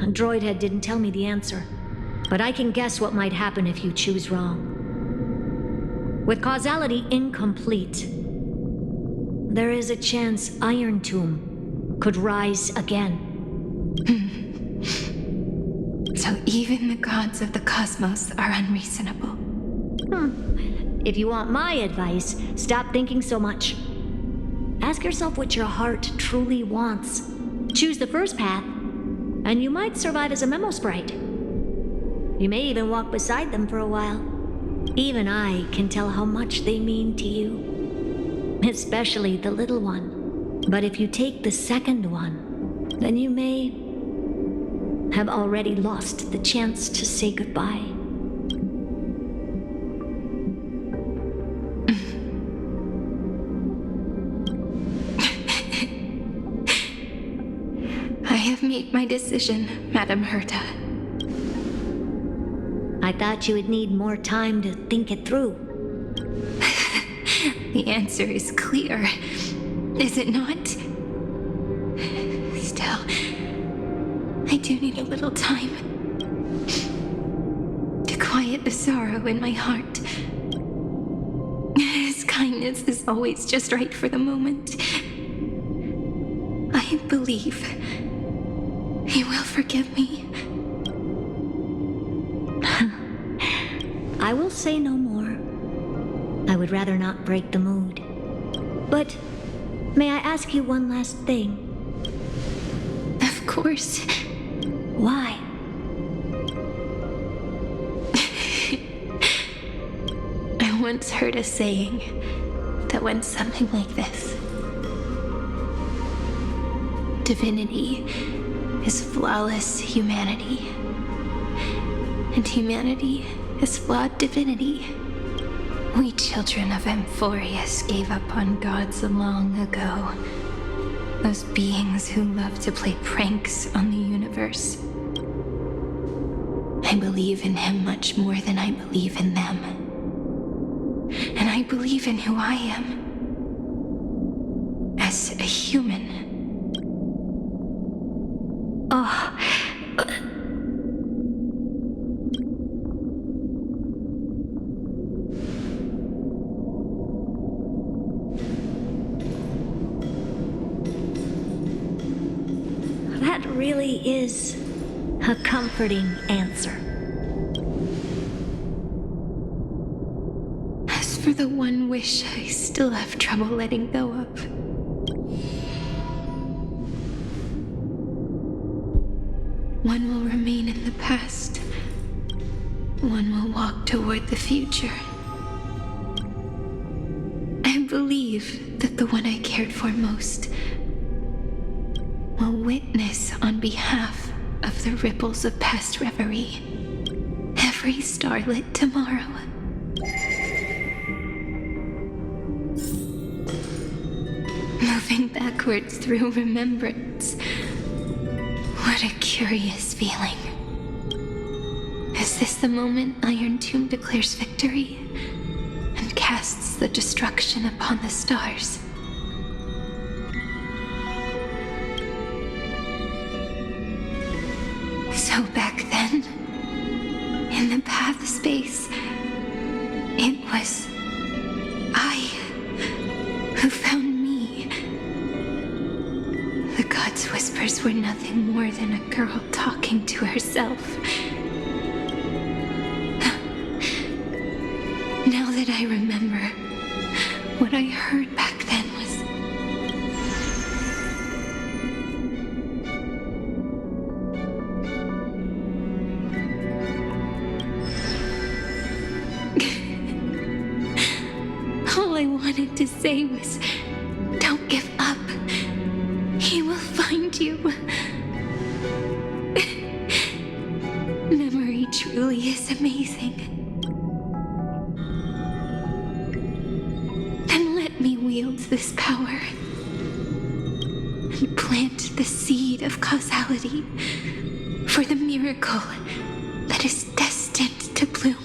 A droidhead didn't tell me the answer, but I can guess what might happen if you choose wrong. With causality incomplete, there is a chance Irontomb could rise again. So even the gods of the cosmos are unreasonable. If you want my advice, stop thinking so much. Ask yourself what your heart truly wants. Choose the first path, and you might survive as a memo sprite. You may even walk beside them for a while. Even I can tell how much they mean to you. Especially the little one. But if you take the second one, then you may have already lost the chance to say goodbye. I have made my decision, Madam Herta. I thought you would need more time to think it through. The answer is clear, is it not? Still, I do need a little time to quiet the sorrow in my heart. His kindness is always just right for the moment. I I believe he will forgive me. I will say no more. I would rather not break the mood. But may I ask you one last thing? Of course. Why? I once heard a saying that went something like this. Divinity is flawless humanity, and humanity is flawed divinity. We children of Amphoreus gave up on gods long ago. Those beings who love to play pranks on the universe. I believe in him much more than I believe in them. And I believe in who I am. As a human. Oh. That really is a comforting answer. As for the one wish I still have trouble letting go of. One will remain in the past. One will walk toward the future. I believe that the one I cared for most will witness on behalf of the ripples of past reverie every starlit tomorrow. Moving backwards through remembrance. What a curious feeling. Is this the moment Irontomb declares victory and casts the destruction upon the stars? So back then, in the path space, it was I who found me. The gods' whispers were nothing more than a girl talking to herself. Now that I remember, what I heard back then was all I wanted to say was, don't give up. He will find you. Memory truly is amazing. Then let me wield this power and plant the seed of causality for the miracle that is destined to bloom.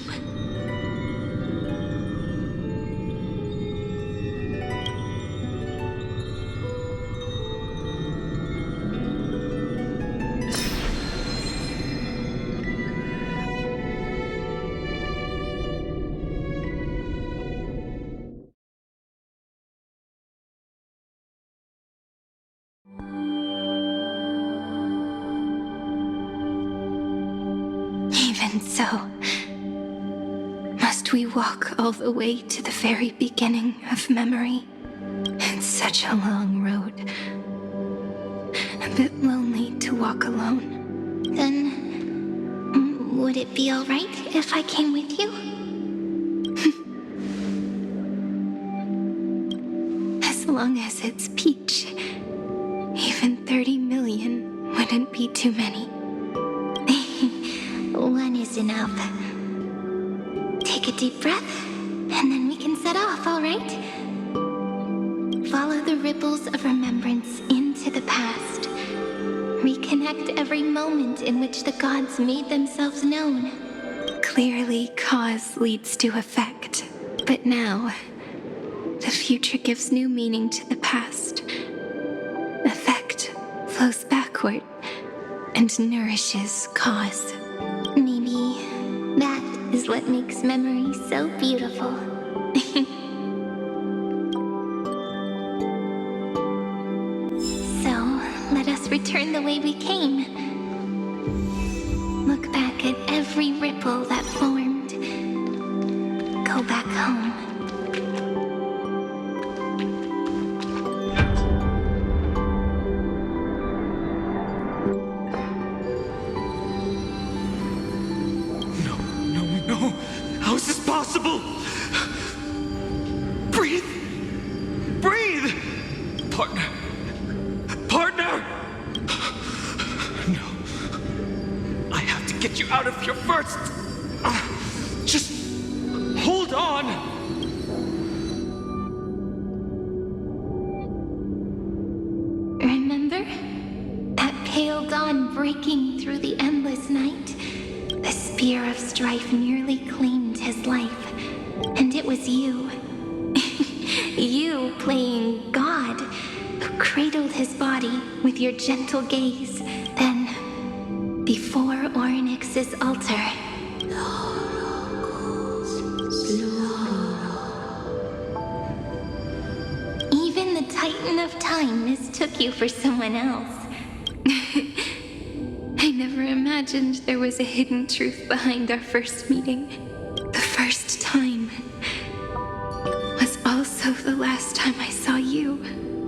Even so, must we walk all the way to the very beginning of memory? It's such a long road. A bit lonely to walk alone. Then, would it be alright if I came with you? As long as it's Peach, even 30 million wouldn't be too many. One is enough. Take a deep breath, and then we can set off, alright? Follow the ripples of remembrance into the past. Reconnect every moment in which the gods made themselves known. Clearly, cause leads to effect. But now, the future gives new meaning to the past. Effect flows backward and nourishes cause. Maybe that is what makes memory so beautiful. So, always return the way we came. Look back at every ripple that formed. Go back home. No! How is this possible? Breathe! Breathe! Partner! No. I have to get you out of here first! Just hold on! Remember? That pale dawn breaking through the endless night? The spear of strife nearly claimed his life. And it was you. You playing God, who cradled his body with your gentle gaze. Then, before Ornyx's altar, even the Titan of Time mistook you for someone else. I never imagined there was a hidden truth behind our first meeting. The first time was also the last time I saw you,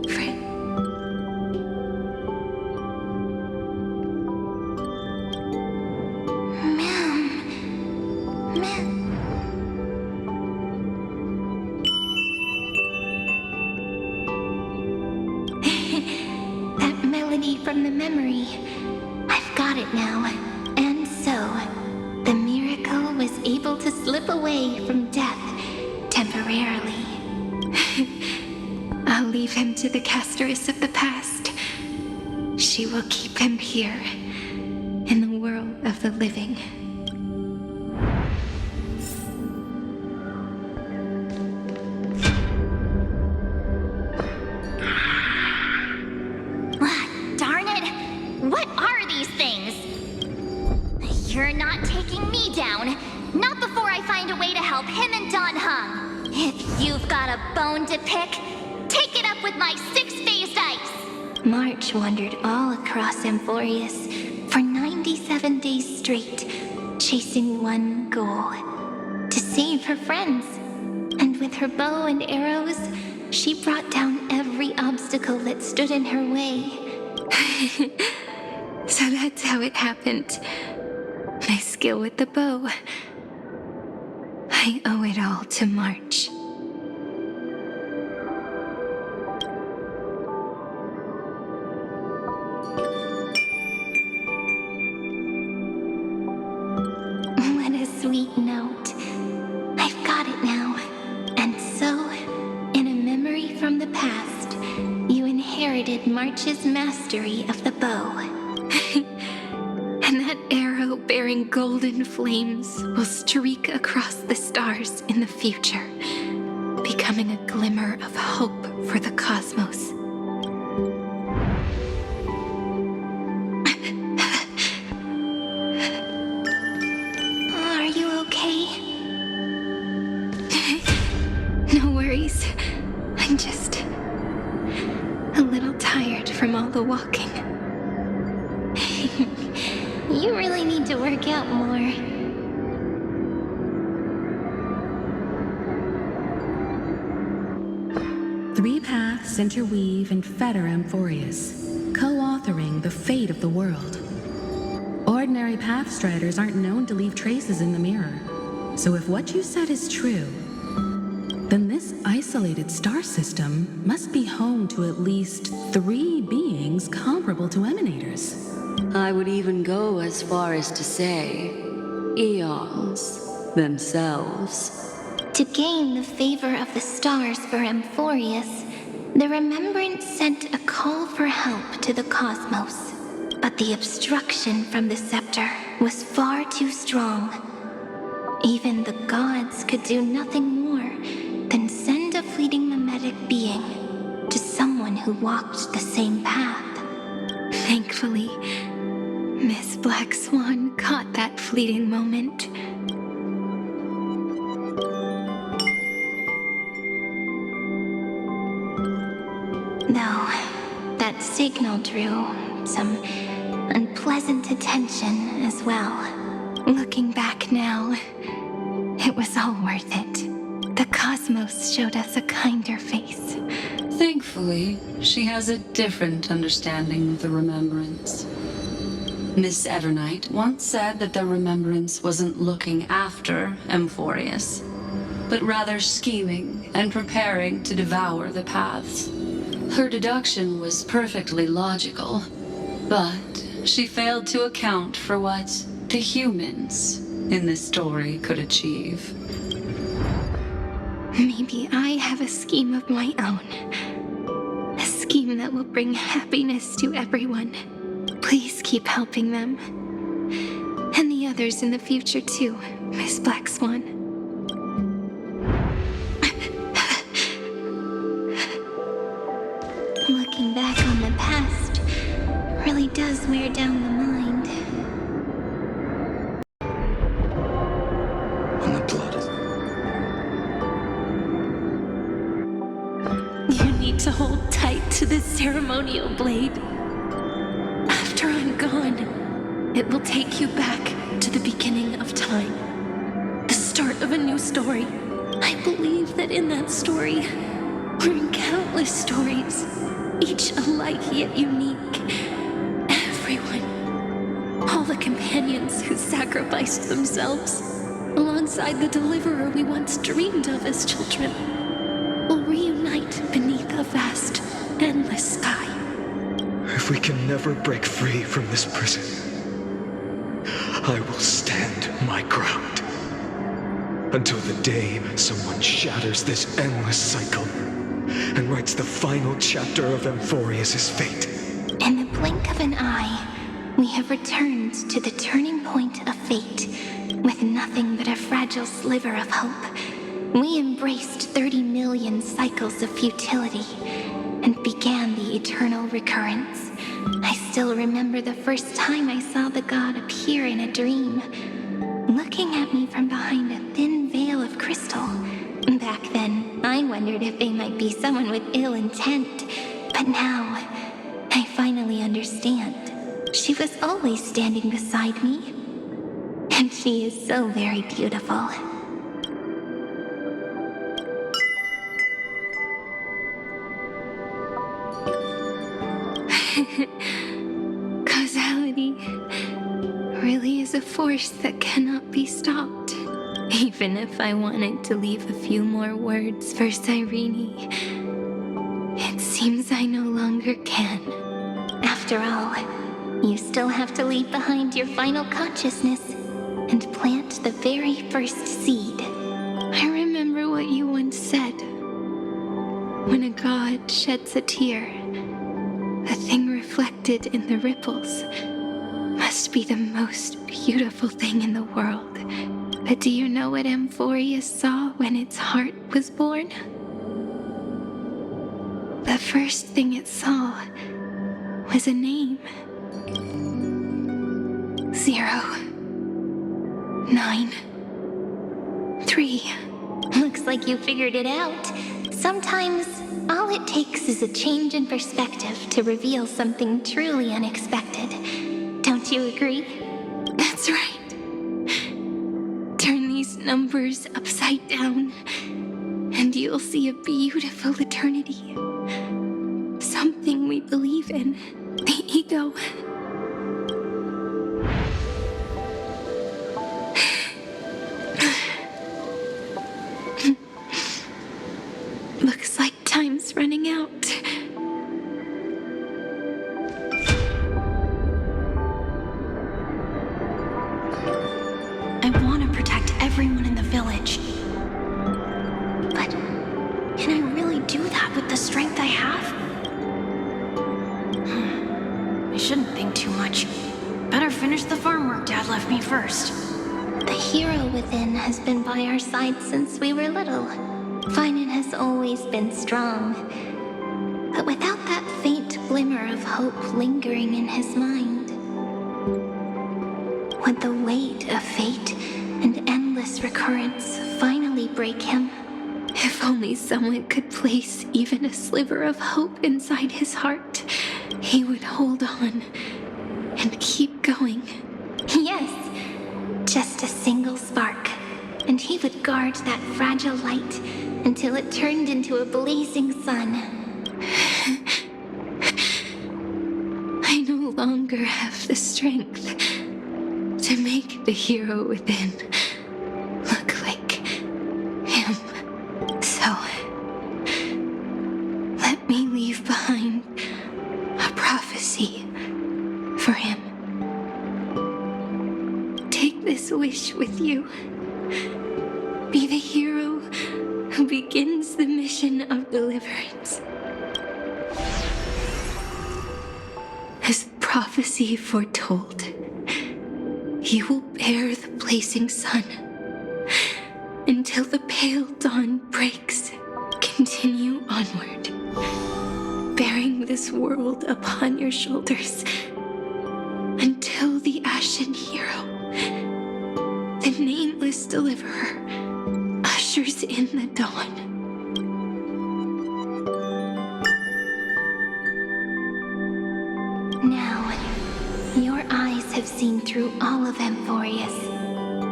friend. That melody from the memory. I've got it now. And so, the miracle was able to slip away from death temporarily. I'll leave him to the casteress of the past. She will keep him here, in the world of the living. Darn it! What are these things? You're not taking me down. Not before I find a way to help him and Don Hung. If you've got a bone to pick, take it up with my six-phased ice. March wandered all across Amphoreus for 97 days straight, chasing one goal: to save her friends. And with her bow and arrows, she brought down every obstacle that stood in her way. So that's how it happened. My skill with the bow. I owe it all to March. What a sweet note. I've got it now. And so, in a memory from the past, you inherited March's mastery of the bow. And that arrow bearing golden flames will streak across the stars in the future, becoming a glimmer of hope for the cosmos. Are you okay? No worries. I'm just a little tired from all the walking. You really need to work out more. Three paths interweave and fetter Amphoreus, co-authoring the fate of the world. Ordinary pathstriders aren't known to leave traces in the mirror. So if what you said is true, then this isolated star system must be home to at least 3 beings comparable to emanators. I would even go as far as to say, eons themselves. To gain the favor of the stars for Amphoreus, the Remembrance sent a call for help to the cosmos. But the obstruction from the scepter was far too strong. Even the gods could do nothing more than send a fleeting mimetic being to someone who walked the same path. Thankfully, Miss Black Swan caught that fleeting moment. Though, that that signal drew some unpleasant attention as well. Looking back now, it was all worth it. The cosmos showed us a kinder face. Thankfully, she has a different understanding of the Remembrance. Miss Evernight once said that the Remembrance wasn't looking after Amphoreus, but rather scheming and preparing to devour the paths. Her deduction was perfectly logical, but she failed to account for what the humans in this story could achieve. Maybe I have a scheme of my own. A scheme that will bring happiness to everyone. Please keep helping them. And the others in the future too, Miss Black Swan. Looking back on the past really does wear down the mind. On the blood. You need to hold tight to this ceremonial blade. After I'm gone, it will take you back to the beginning of time. The start of a new story. I believe that in that story, we're in countless stories, each alike yet unique. Everyone, all the companions who sacrificed themselves, alongside the deliverer we once dreamed of as children, will reunite beneath a vast, endless sky. If we can never break free from this prison, I will stand my ground. Until the day someone shatters this endless cycle and writes the final chapter of Amphoreus' fate. In the blink of an eye, we have returned to the turning point of fate, with nothing but a fragile sliver of hope. We embraced 30 million cycles of futility and began the eternal recurrence. I still remember the first time I saw the god appear in a dream, looking at me from behind a thin veil of crystal. Back then, I wondered if they might be someone with ill intent, but now, I finally understand. She was always standing beside me, and she is so very beautiful. Causality really is a force that cannot be stopped. Even if I wanted to leave a few more words for Cyrene, it seems I no longer can. After all, you still have to leave behind your final consciousness and plant the very first seed. I remember what you once said. When a god sheds a tear, the thing reflected in the ripples must be the most beautiful thing in the world. But do you know what Amphoreus saw when its heart was born? The first thing it saw was a name. 0, 9, 3. Looks like you figured it out. Sometimes, all it takes is a change in perspective to reveal something truly unexpected. Don't you agree? That's right. Turn these numbers upside down, and you'll see a beautiful eternity. Something we believe in. The ego. Looks like time's running out. I want to protect everyone in the village. But can I really do that with the strength I have? I shouldn't think too much. Better finish the farm work Dad left me first. The hero within has been by our side since we were little. Finan has always been strong. But without that faint glimmer of hope lingering in his mind, would the weight of fate and endless recurrence finally break him? If only someone could place even a sliver of hope inside his heart, he would hold on and keep going. Yes, just a single spark, and he would guard that fragile light until it turned into a blazing sun. I no longer have the strength to make the hero within look like him. So, let me leave behind a prophecy for him. Take this wish with you. Be the hero who begins the mission of deliverance. As prophecy foretold, you will bear the blazing sun until the pale dawn breaks. Continue onward, bearing this world upon your shoulders until the ashen hero, the nameless deliverer, ushers in the dawn. Now, your eyes have seen through all of Amphoreus,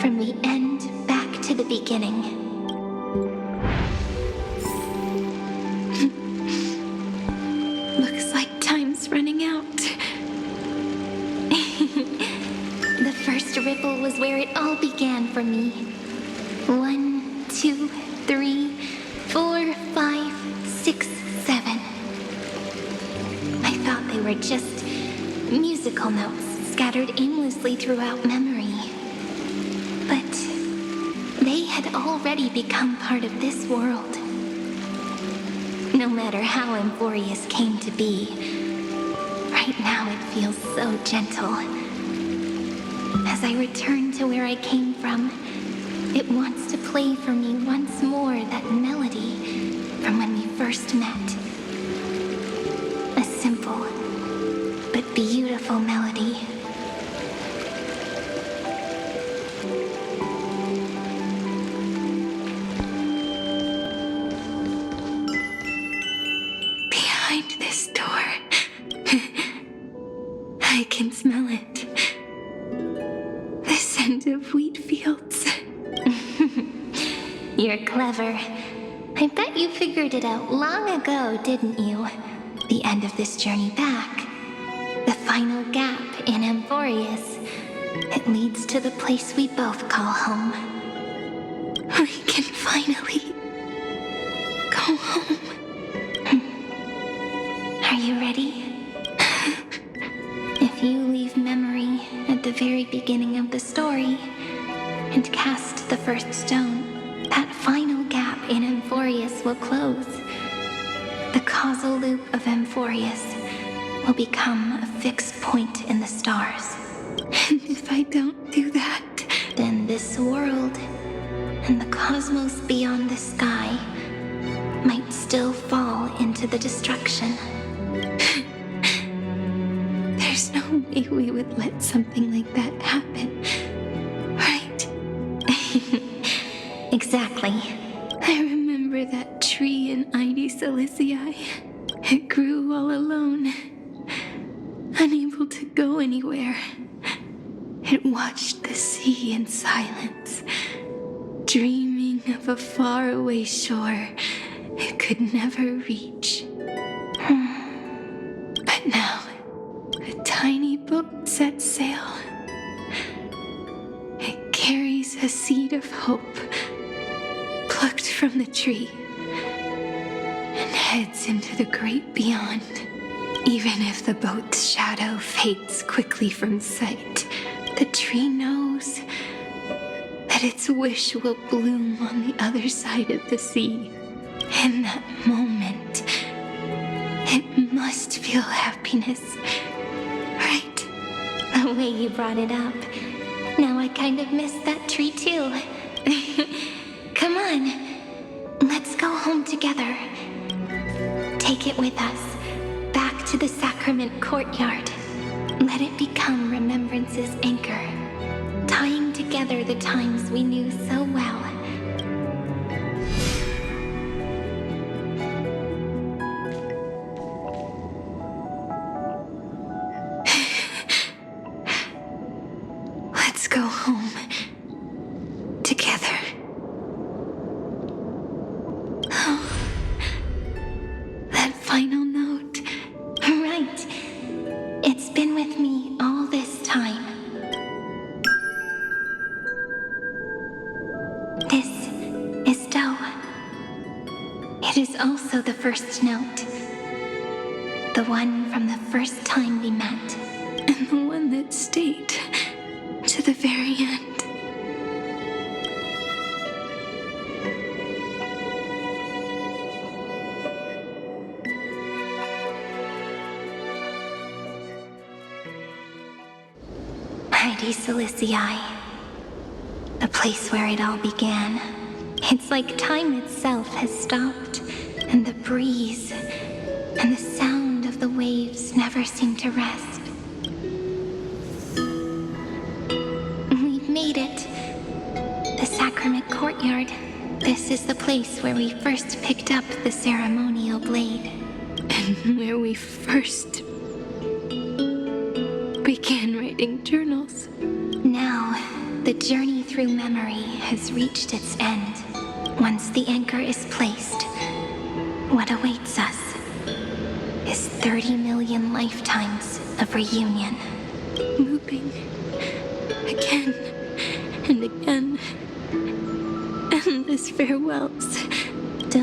from the end back to the beginning. Looks like time's running out. The first ripple was where it all began for me. 1, 2, 3, 4, 5, 6, 7. I thought they were just musical notes scattered aimlessly throughout memory. But they had already become part of this world. No matter how Amphoreus came to be, right now it feels so gentle. As I return to where I came from, it wants to play for me once more that melody from when we first met. A simple but beautiful melody. Behind this door, I can smell it. The scent of wheat fields. You're clever. I bet you figured it out long ago, didn't you? The end of this journey back. The final gap in Amphoreus. It leads to the place we both call home. We can finally go home. Are you ready? If you leave memory at the very beginning of the story and cast the first stone, that final gap in Amphoreus will close. The causal loop of Amphoreus will become a fixed point in the stars. And if I don't do that, then this world and the cosmos beyond the sky might still fall into the destruction. There's no way we would let something like that happen, right? Exactly. I remember that tree in AbyssalSleeper. It grew all alone, unable to go anywhere. It watched the sea in silence, dreaming of a faraway shore it could never reach. But now, a tiny boat sets sail. It carries a seed of hope, plucked from the tree, and heads into the great beyond. Even if the boat's shadow fades quickly from sight, the tree knows that its wish will bloom on the other side of the sea. In that moment, it must feel happiness, right? The way you brought it up. Now I kind of miss that tree too. Come on, let's go home together. Take it with us, back to the sacrament courtyard. Let it become Remembrance's anchor, tying together the times we knew so well. go home together. Oh, that final note. Right. It's been with me all this time. This is Doe. It is also the first note. The one from the first time we met. And the one that stayed to the very end. AbyssalSleeper, the place where it all began. It's like time itself has stopped, and the breeze and the sound of the waves never seem to rest. We've made it. The sacrament courtyard. This is the place where we first picked up the ceremonial blade. And where we first began writing journals. Now, the journey through memory has reached its end. Once the anchor is placed, what awaits us is 30 million lifetimes of reunion. Looping again and again. Endless farewells. Do,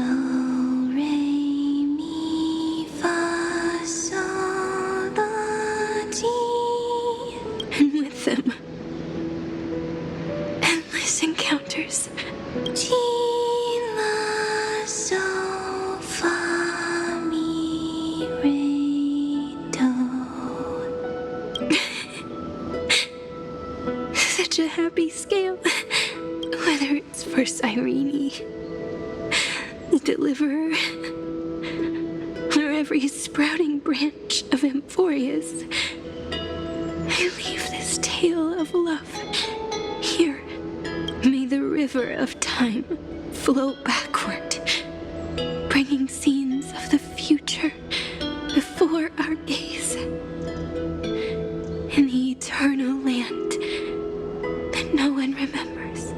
re, mi, fa, sol, la, ti. And with them, endless encounters. Ti, la, sol, fa, mi, re, do. Such a happy scale. Whether it's for Cyrene, the Deliverer, or every sprouting branch of Amphoreus, I leave this tale of love here. May the river of time flow backward, bringing scenes of the future before our gaze. In the eternal land that no one remembers.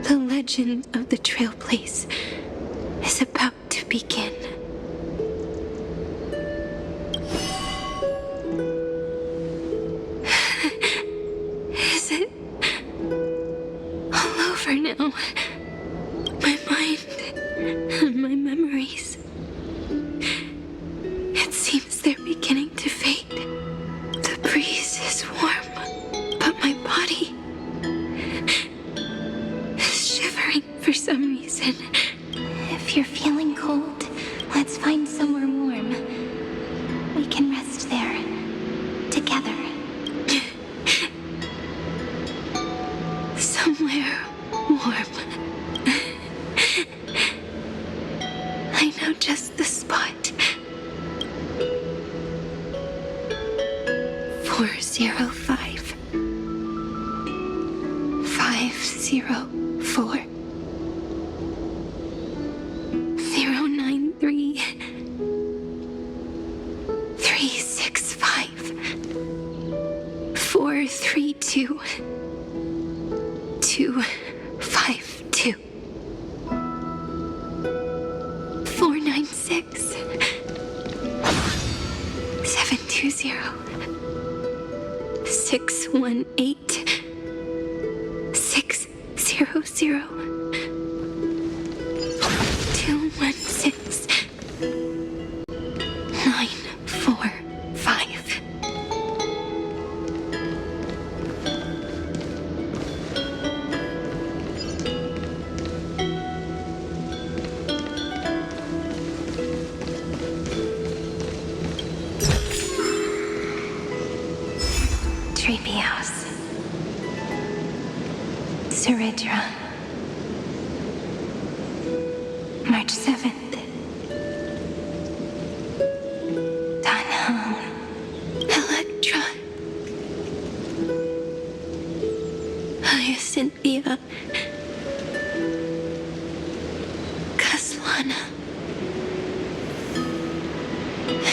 The legend of the Trail Place is about to begin. Is it all over now? My mind and my memories. It seems they're beginning to fade. The breeze is warm, but my body for some reason. If you're feeling cold, let's find somewhere warm. We can rest there, together. Somewhere warm. I know just the spot. 405. 504. 093 365 432 252 496 720 618 600 216 945. Treehouse. Cyrene. March 7th. Down. Electra. Cynthia. Caslana.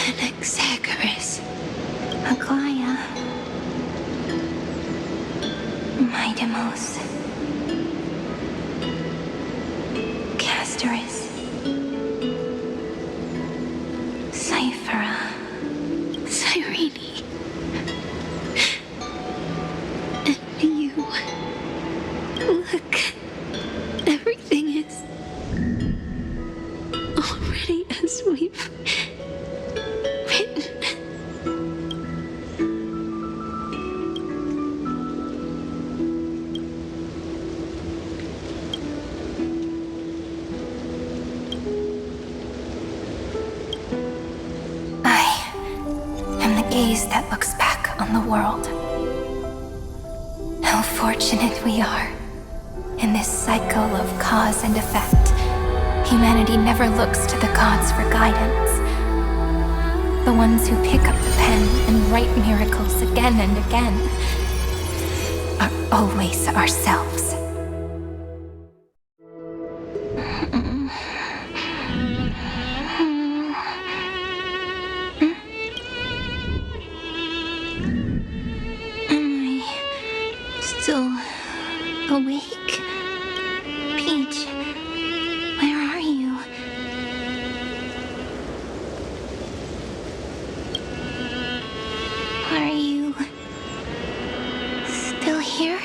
Anaxagoras. Aglaya. Bergamos, Castoris, Cyphera, Cyrene, and you. Look, everything is already as we've written. Gaze that looks back on the world. How fortunate we are. In this cycle of cause and effect, humanity never looks to the gods for guidance. The ones who pick up the pen and write miracles again and again are always ourselves. Still awake? Peach, where are you? Are you still here?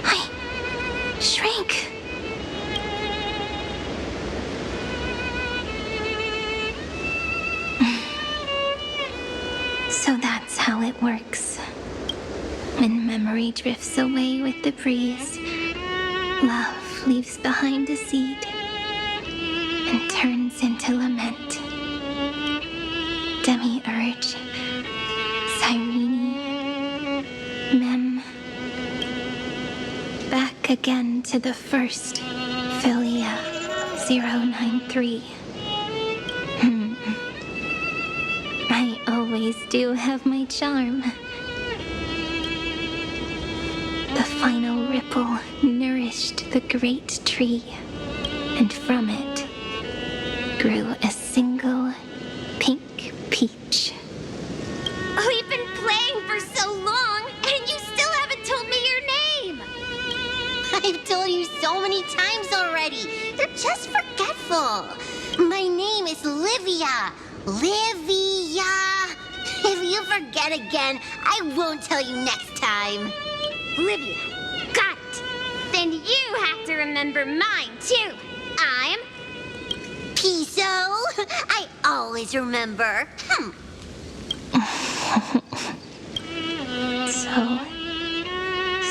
I shrank. So that's how it works. When memory drifts away with the breeze, love leaves behind a seed and turns into lament. Demiurge, Cyrene, Mem. Back again to the first, Philia 093. I always do have my charm. The final ripple nourished the great tree, and from it grew a single pink peach. We've been playing for so long, and you still haven't told me your name! I've told you so many times already. You're just forgetful. My name is Livia. Livia! If you forget again, I won't tell you next time. Livia, got it. Then you have to remember mine, too. I'm Piso. I always remember. So,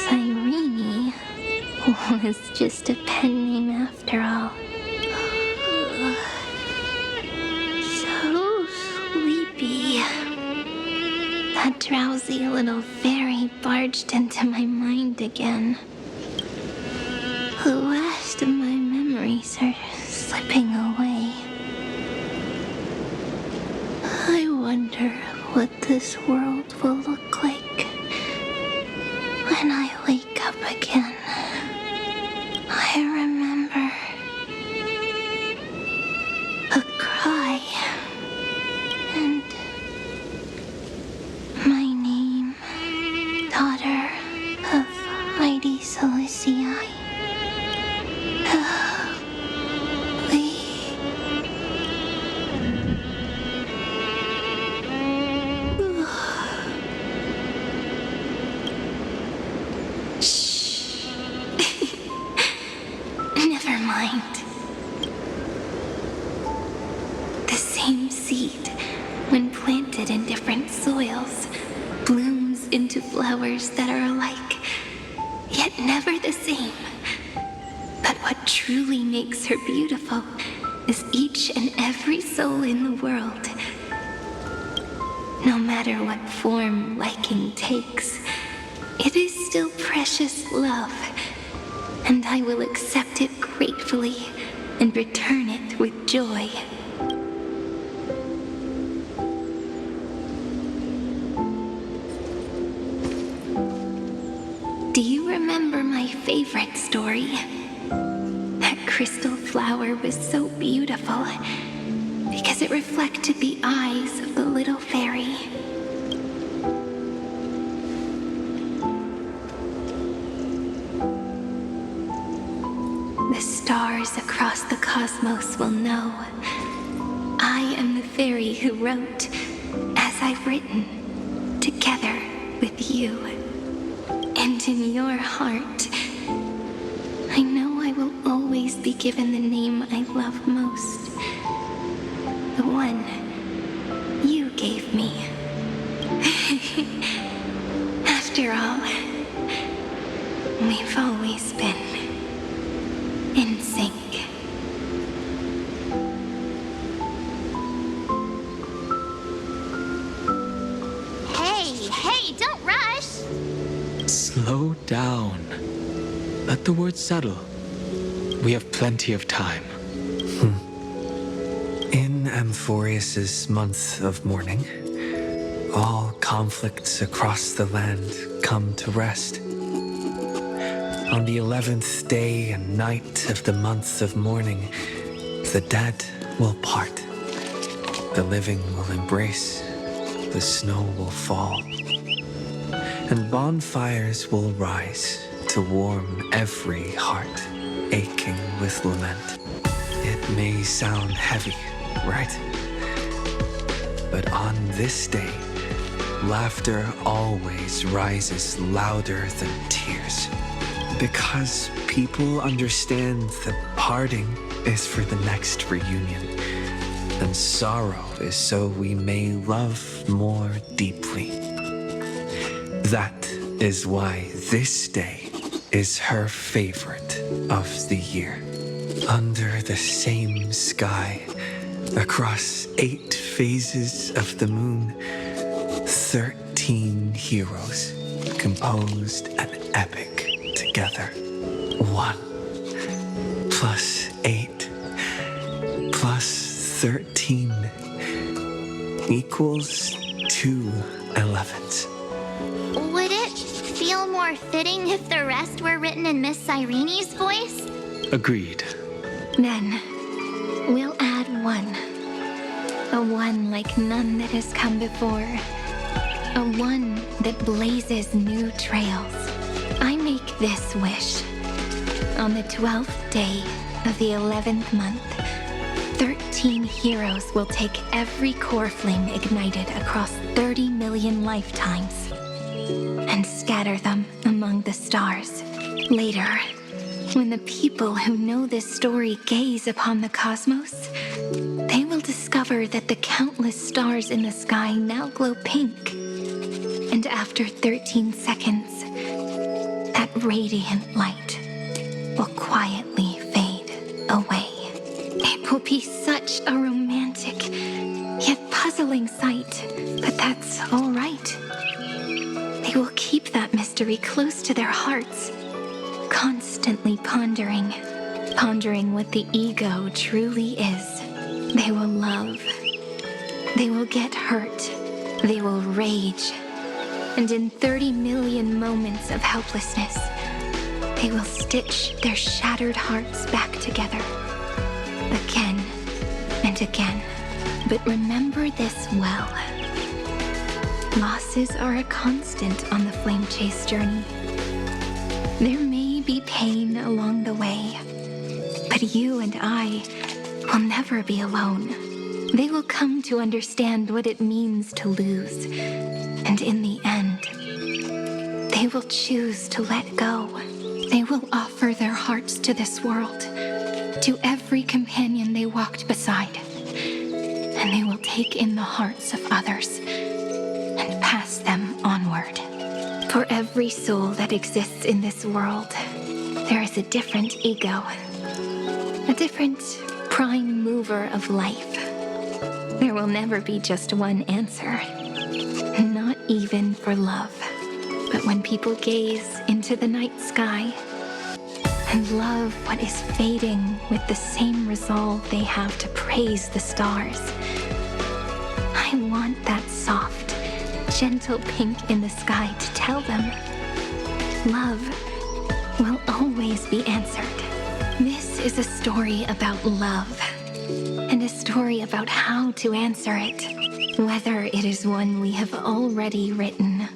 Cyrene was just a pen name after all. So sleepy. That drowsy little fairy barged into my mind again. The last of my memories are slipping away. I wonder what this world will look like when I wake up again. I remember a cry and my name, daughter of AbyssalSleeper. Never mind. The same seed, when planted in different soils, blooms into flowers that are alike, yet never the same. But what truly makes her beautiful is each and every soul in the world. No matter what form liking takes, it is still precious love, and I will accept it gratefully and return it with joy. Do you remember my favorite story? That crystal flower was so beautiful. because it reflected the eyes of the little fairy. The stars across the cosmos will know I am the fairy who wrote as I've written, together with you. And in your heart, I know I will always be given the name I love most. The one you gave me. After all, we've always been in sync. Hey, don't rush! Slow down. Let the words settle. We have plenty of time. In Amphoreus's month of mourning, all conflicts across the land come to rest. On the 11th day and night of the month of mourning, the dead will part. The living will embrace. The snow will fall. And bonfires will rise to warm every heart aching with lament. It may sound heavy, right? But on this day, laughter always rises louder than tears. Because people understand that parting is for the next reunion, and sorrow is so we may love more deeply. That is why this day is her favorite of the year. Under the same sky, across 8 phases of the moon, 13 heroes composed an epic together. 1 plus 8 plus 13 equals 2 11s. Would it feel more fitting if the rest were written in Miss Cyrene's voice? Agreed. Then, we'll add 1. A 1 like none that has come before. A 1 that blazes new trails. I make this wish. On the 12th day of the 11th month, 13 heroes will take every core flame ignited across 30 million lifetimes and scatter them among the stars. Later, when the people who know this story gaze upon the cosmos, they will discover that the countless stars in the sky now glow pink. And after 13 seconds, that radiant light will quietly fade away. It will be such a romantic, yet puzzling sight, but that's all right. They will keep that mystery close to their hearts, constantly pondering what the ego truly is. They will love. They will get hurt. They will rage. And in 30 million moments of helplessness, they will stitch their shattered hearts back together. Again and again. But remember this well. Losses are a constant on the flame chase journey. There may be pain along the way, but you and I will never be alone. They will come to understand what it means to lose, and in the end, they will choose to let go. They will offer their hearts to this world, to every companion they walked beside, and they will take in the hearts of others and pass them onward. For every soul that exists in this world, there is a different ego, a different prime mover of life. There will never be just one answer, not even for love. But when people gaze into the night sky and love what is fading with the same resolve they have to praise the stars, I want that soft, gentle pink in the sky to tell them love will always be answered. This is a story about love, and a story about how to answer it. Whether it is one we have already written,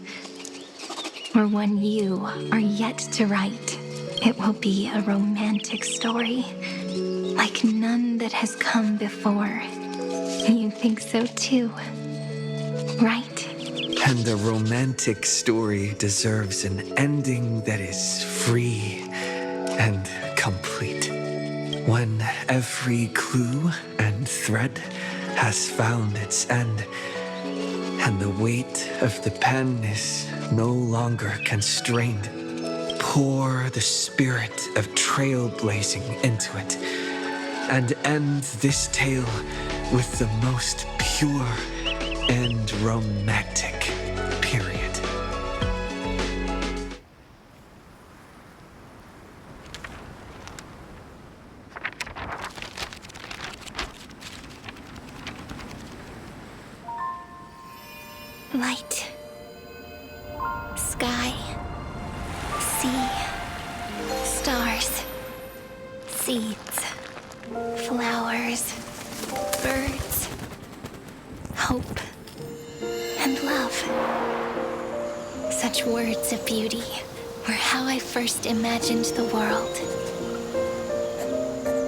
or one you are yet to write, it will be a romantic story, like none that has come before. You think so too, right? And a romantic story deserves an ending that is free and complete. When every clue and thread has found its end, and the weight of the pen is no longer constrained, pour the spirit of trailblazing into it, and end this tale with the most pure and romantic period. Light, sky, sea, stars, seeds, flowers, birds, hope, and love. Such words of beauty were how I first imagined the world.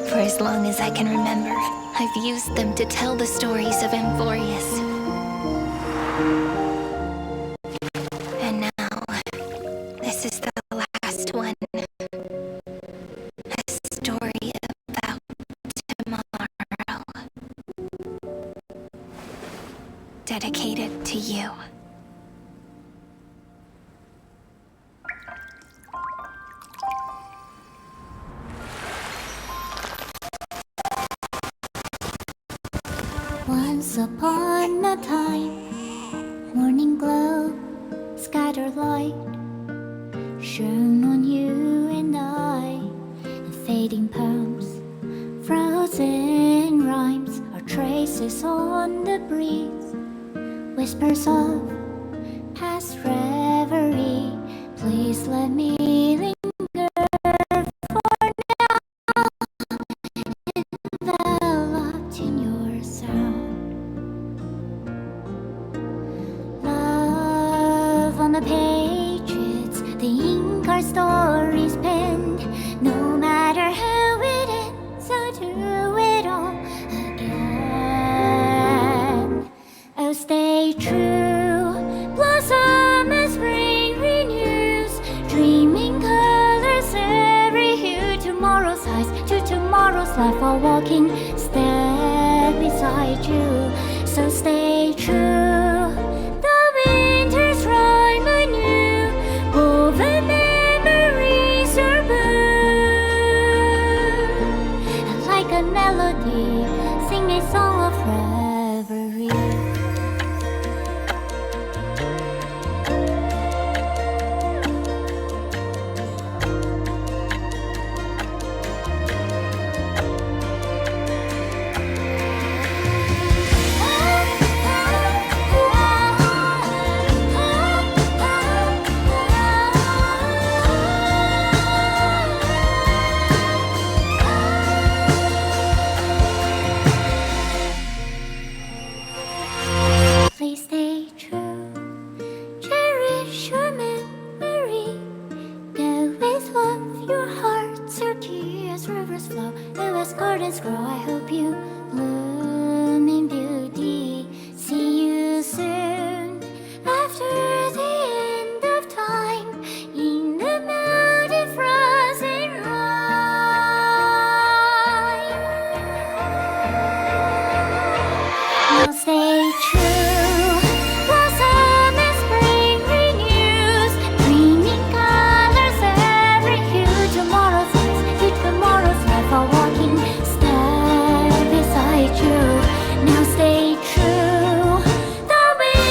For as long as I can remember, I've used them to tell the stories of Amphoreus. And now, this is the last one. A story about tomorrow. Dedicated to you. Once upon a time, morning glow, scattered light, shone on you and I, and fading poems, frozen rhymes, are traces on the breeze, whispers of past reverie. Please let me linger for now, enveloped in your sound. Love on the pages, the ink our stories penned. No matter how it ends, I'll do it all again. Oh, stay true, blossom as spring renews, dreaming colors every hue. Tomorrow's highs to tomorrow's life, while walking step beside you. So stay true, the winter's rhyme anew, woven memories are blue. And like a melody, sing a song of reverie. Please stay true, cherish your memory. Go with love, your hearts are tears, rivers flow, as gardens grow. I hope you bloom in beauty. See you soon, after the end of time, in the mountain frozen rime. Now stay true, blossom as spring renews, dreaming colors every hue. Tomorrow's eyes to tomorrow's life, while walking step beside you. Now stay true, the wind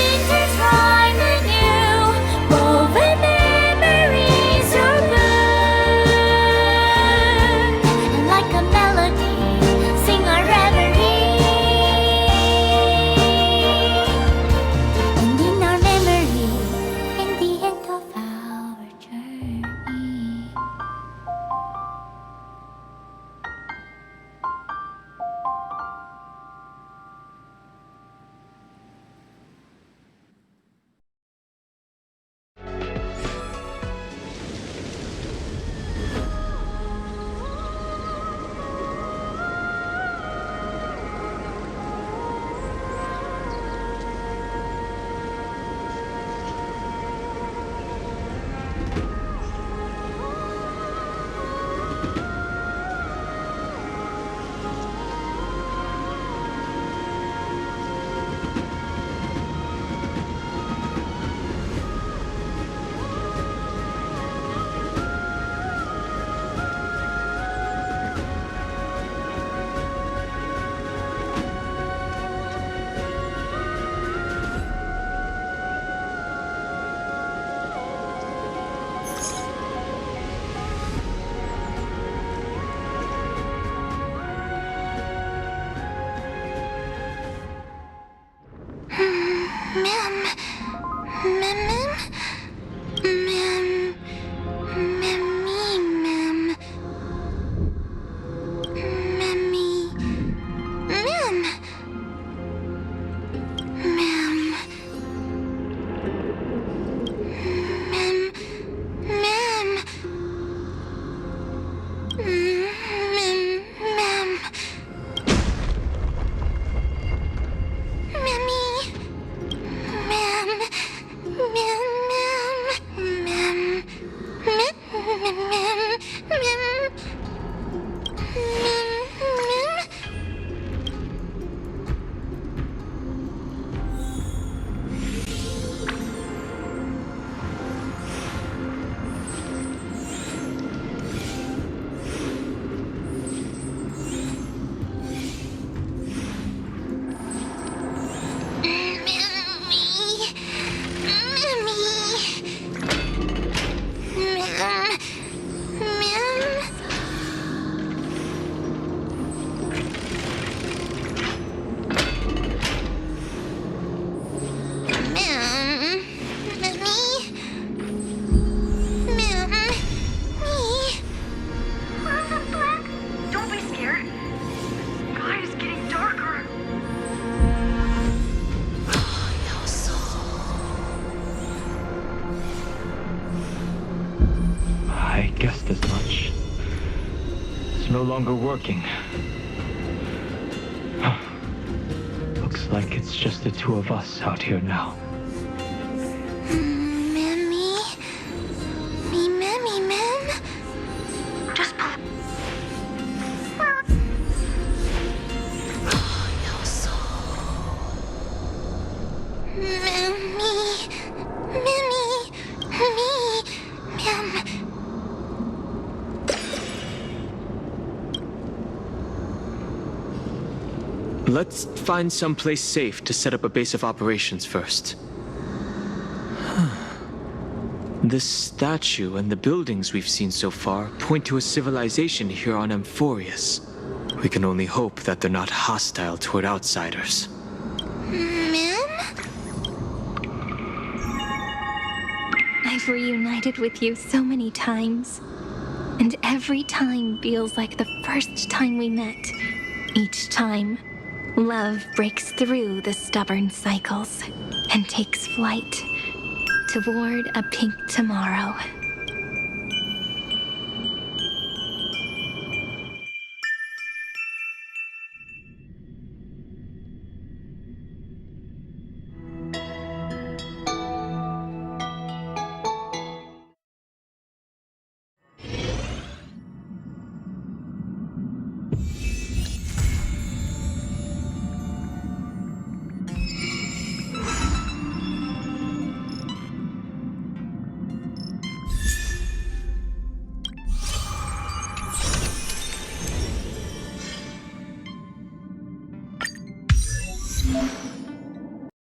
no longer working. Looks like it's just the two of us out here now. Let's find someplace safe to set up a base of operations first. This statue and the buildings we've seen so far point to a civilization here on Amphoreus. We can only hope that they're not hostile toward outsiders. I've reunited with you so many times, and every time feels like the first time we met. Each time, love breaks through the stubborn cycles and takes flight toward a pink tomorrow.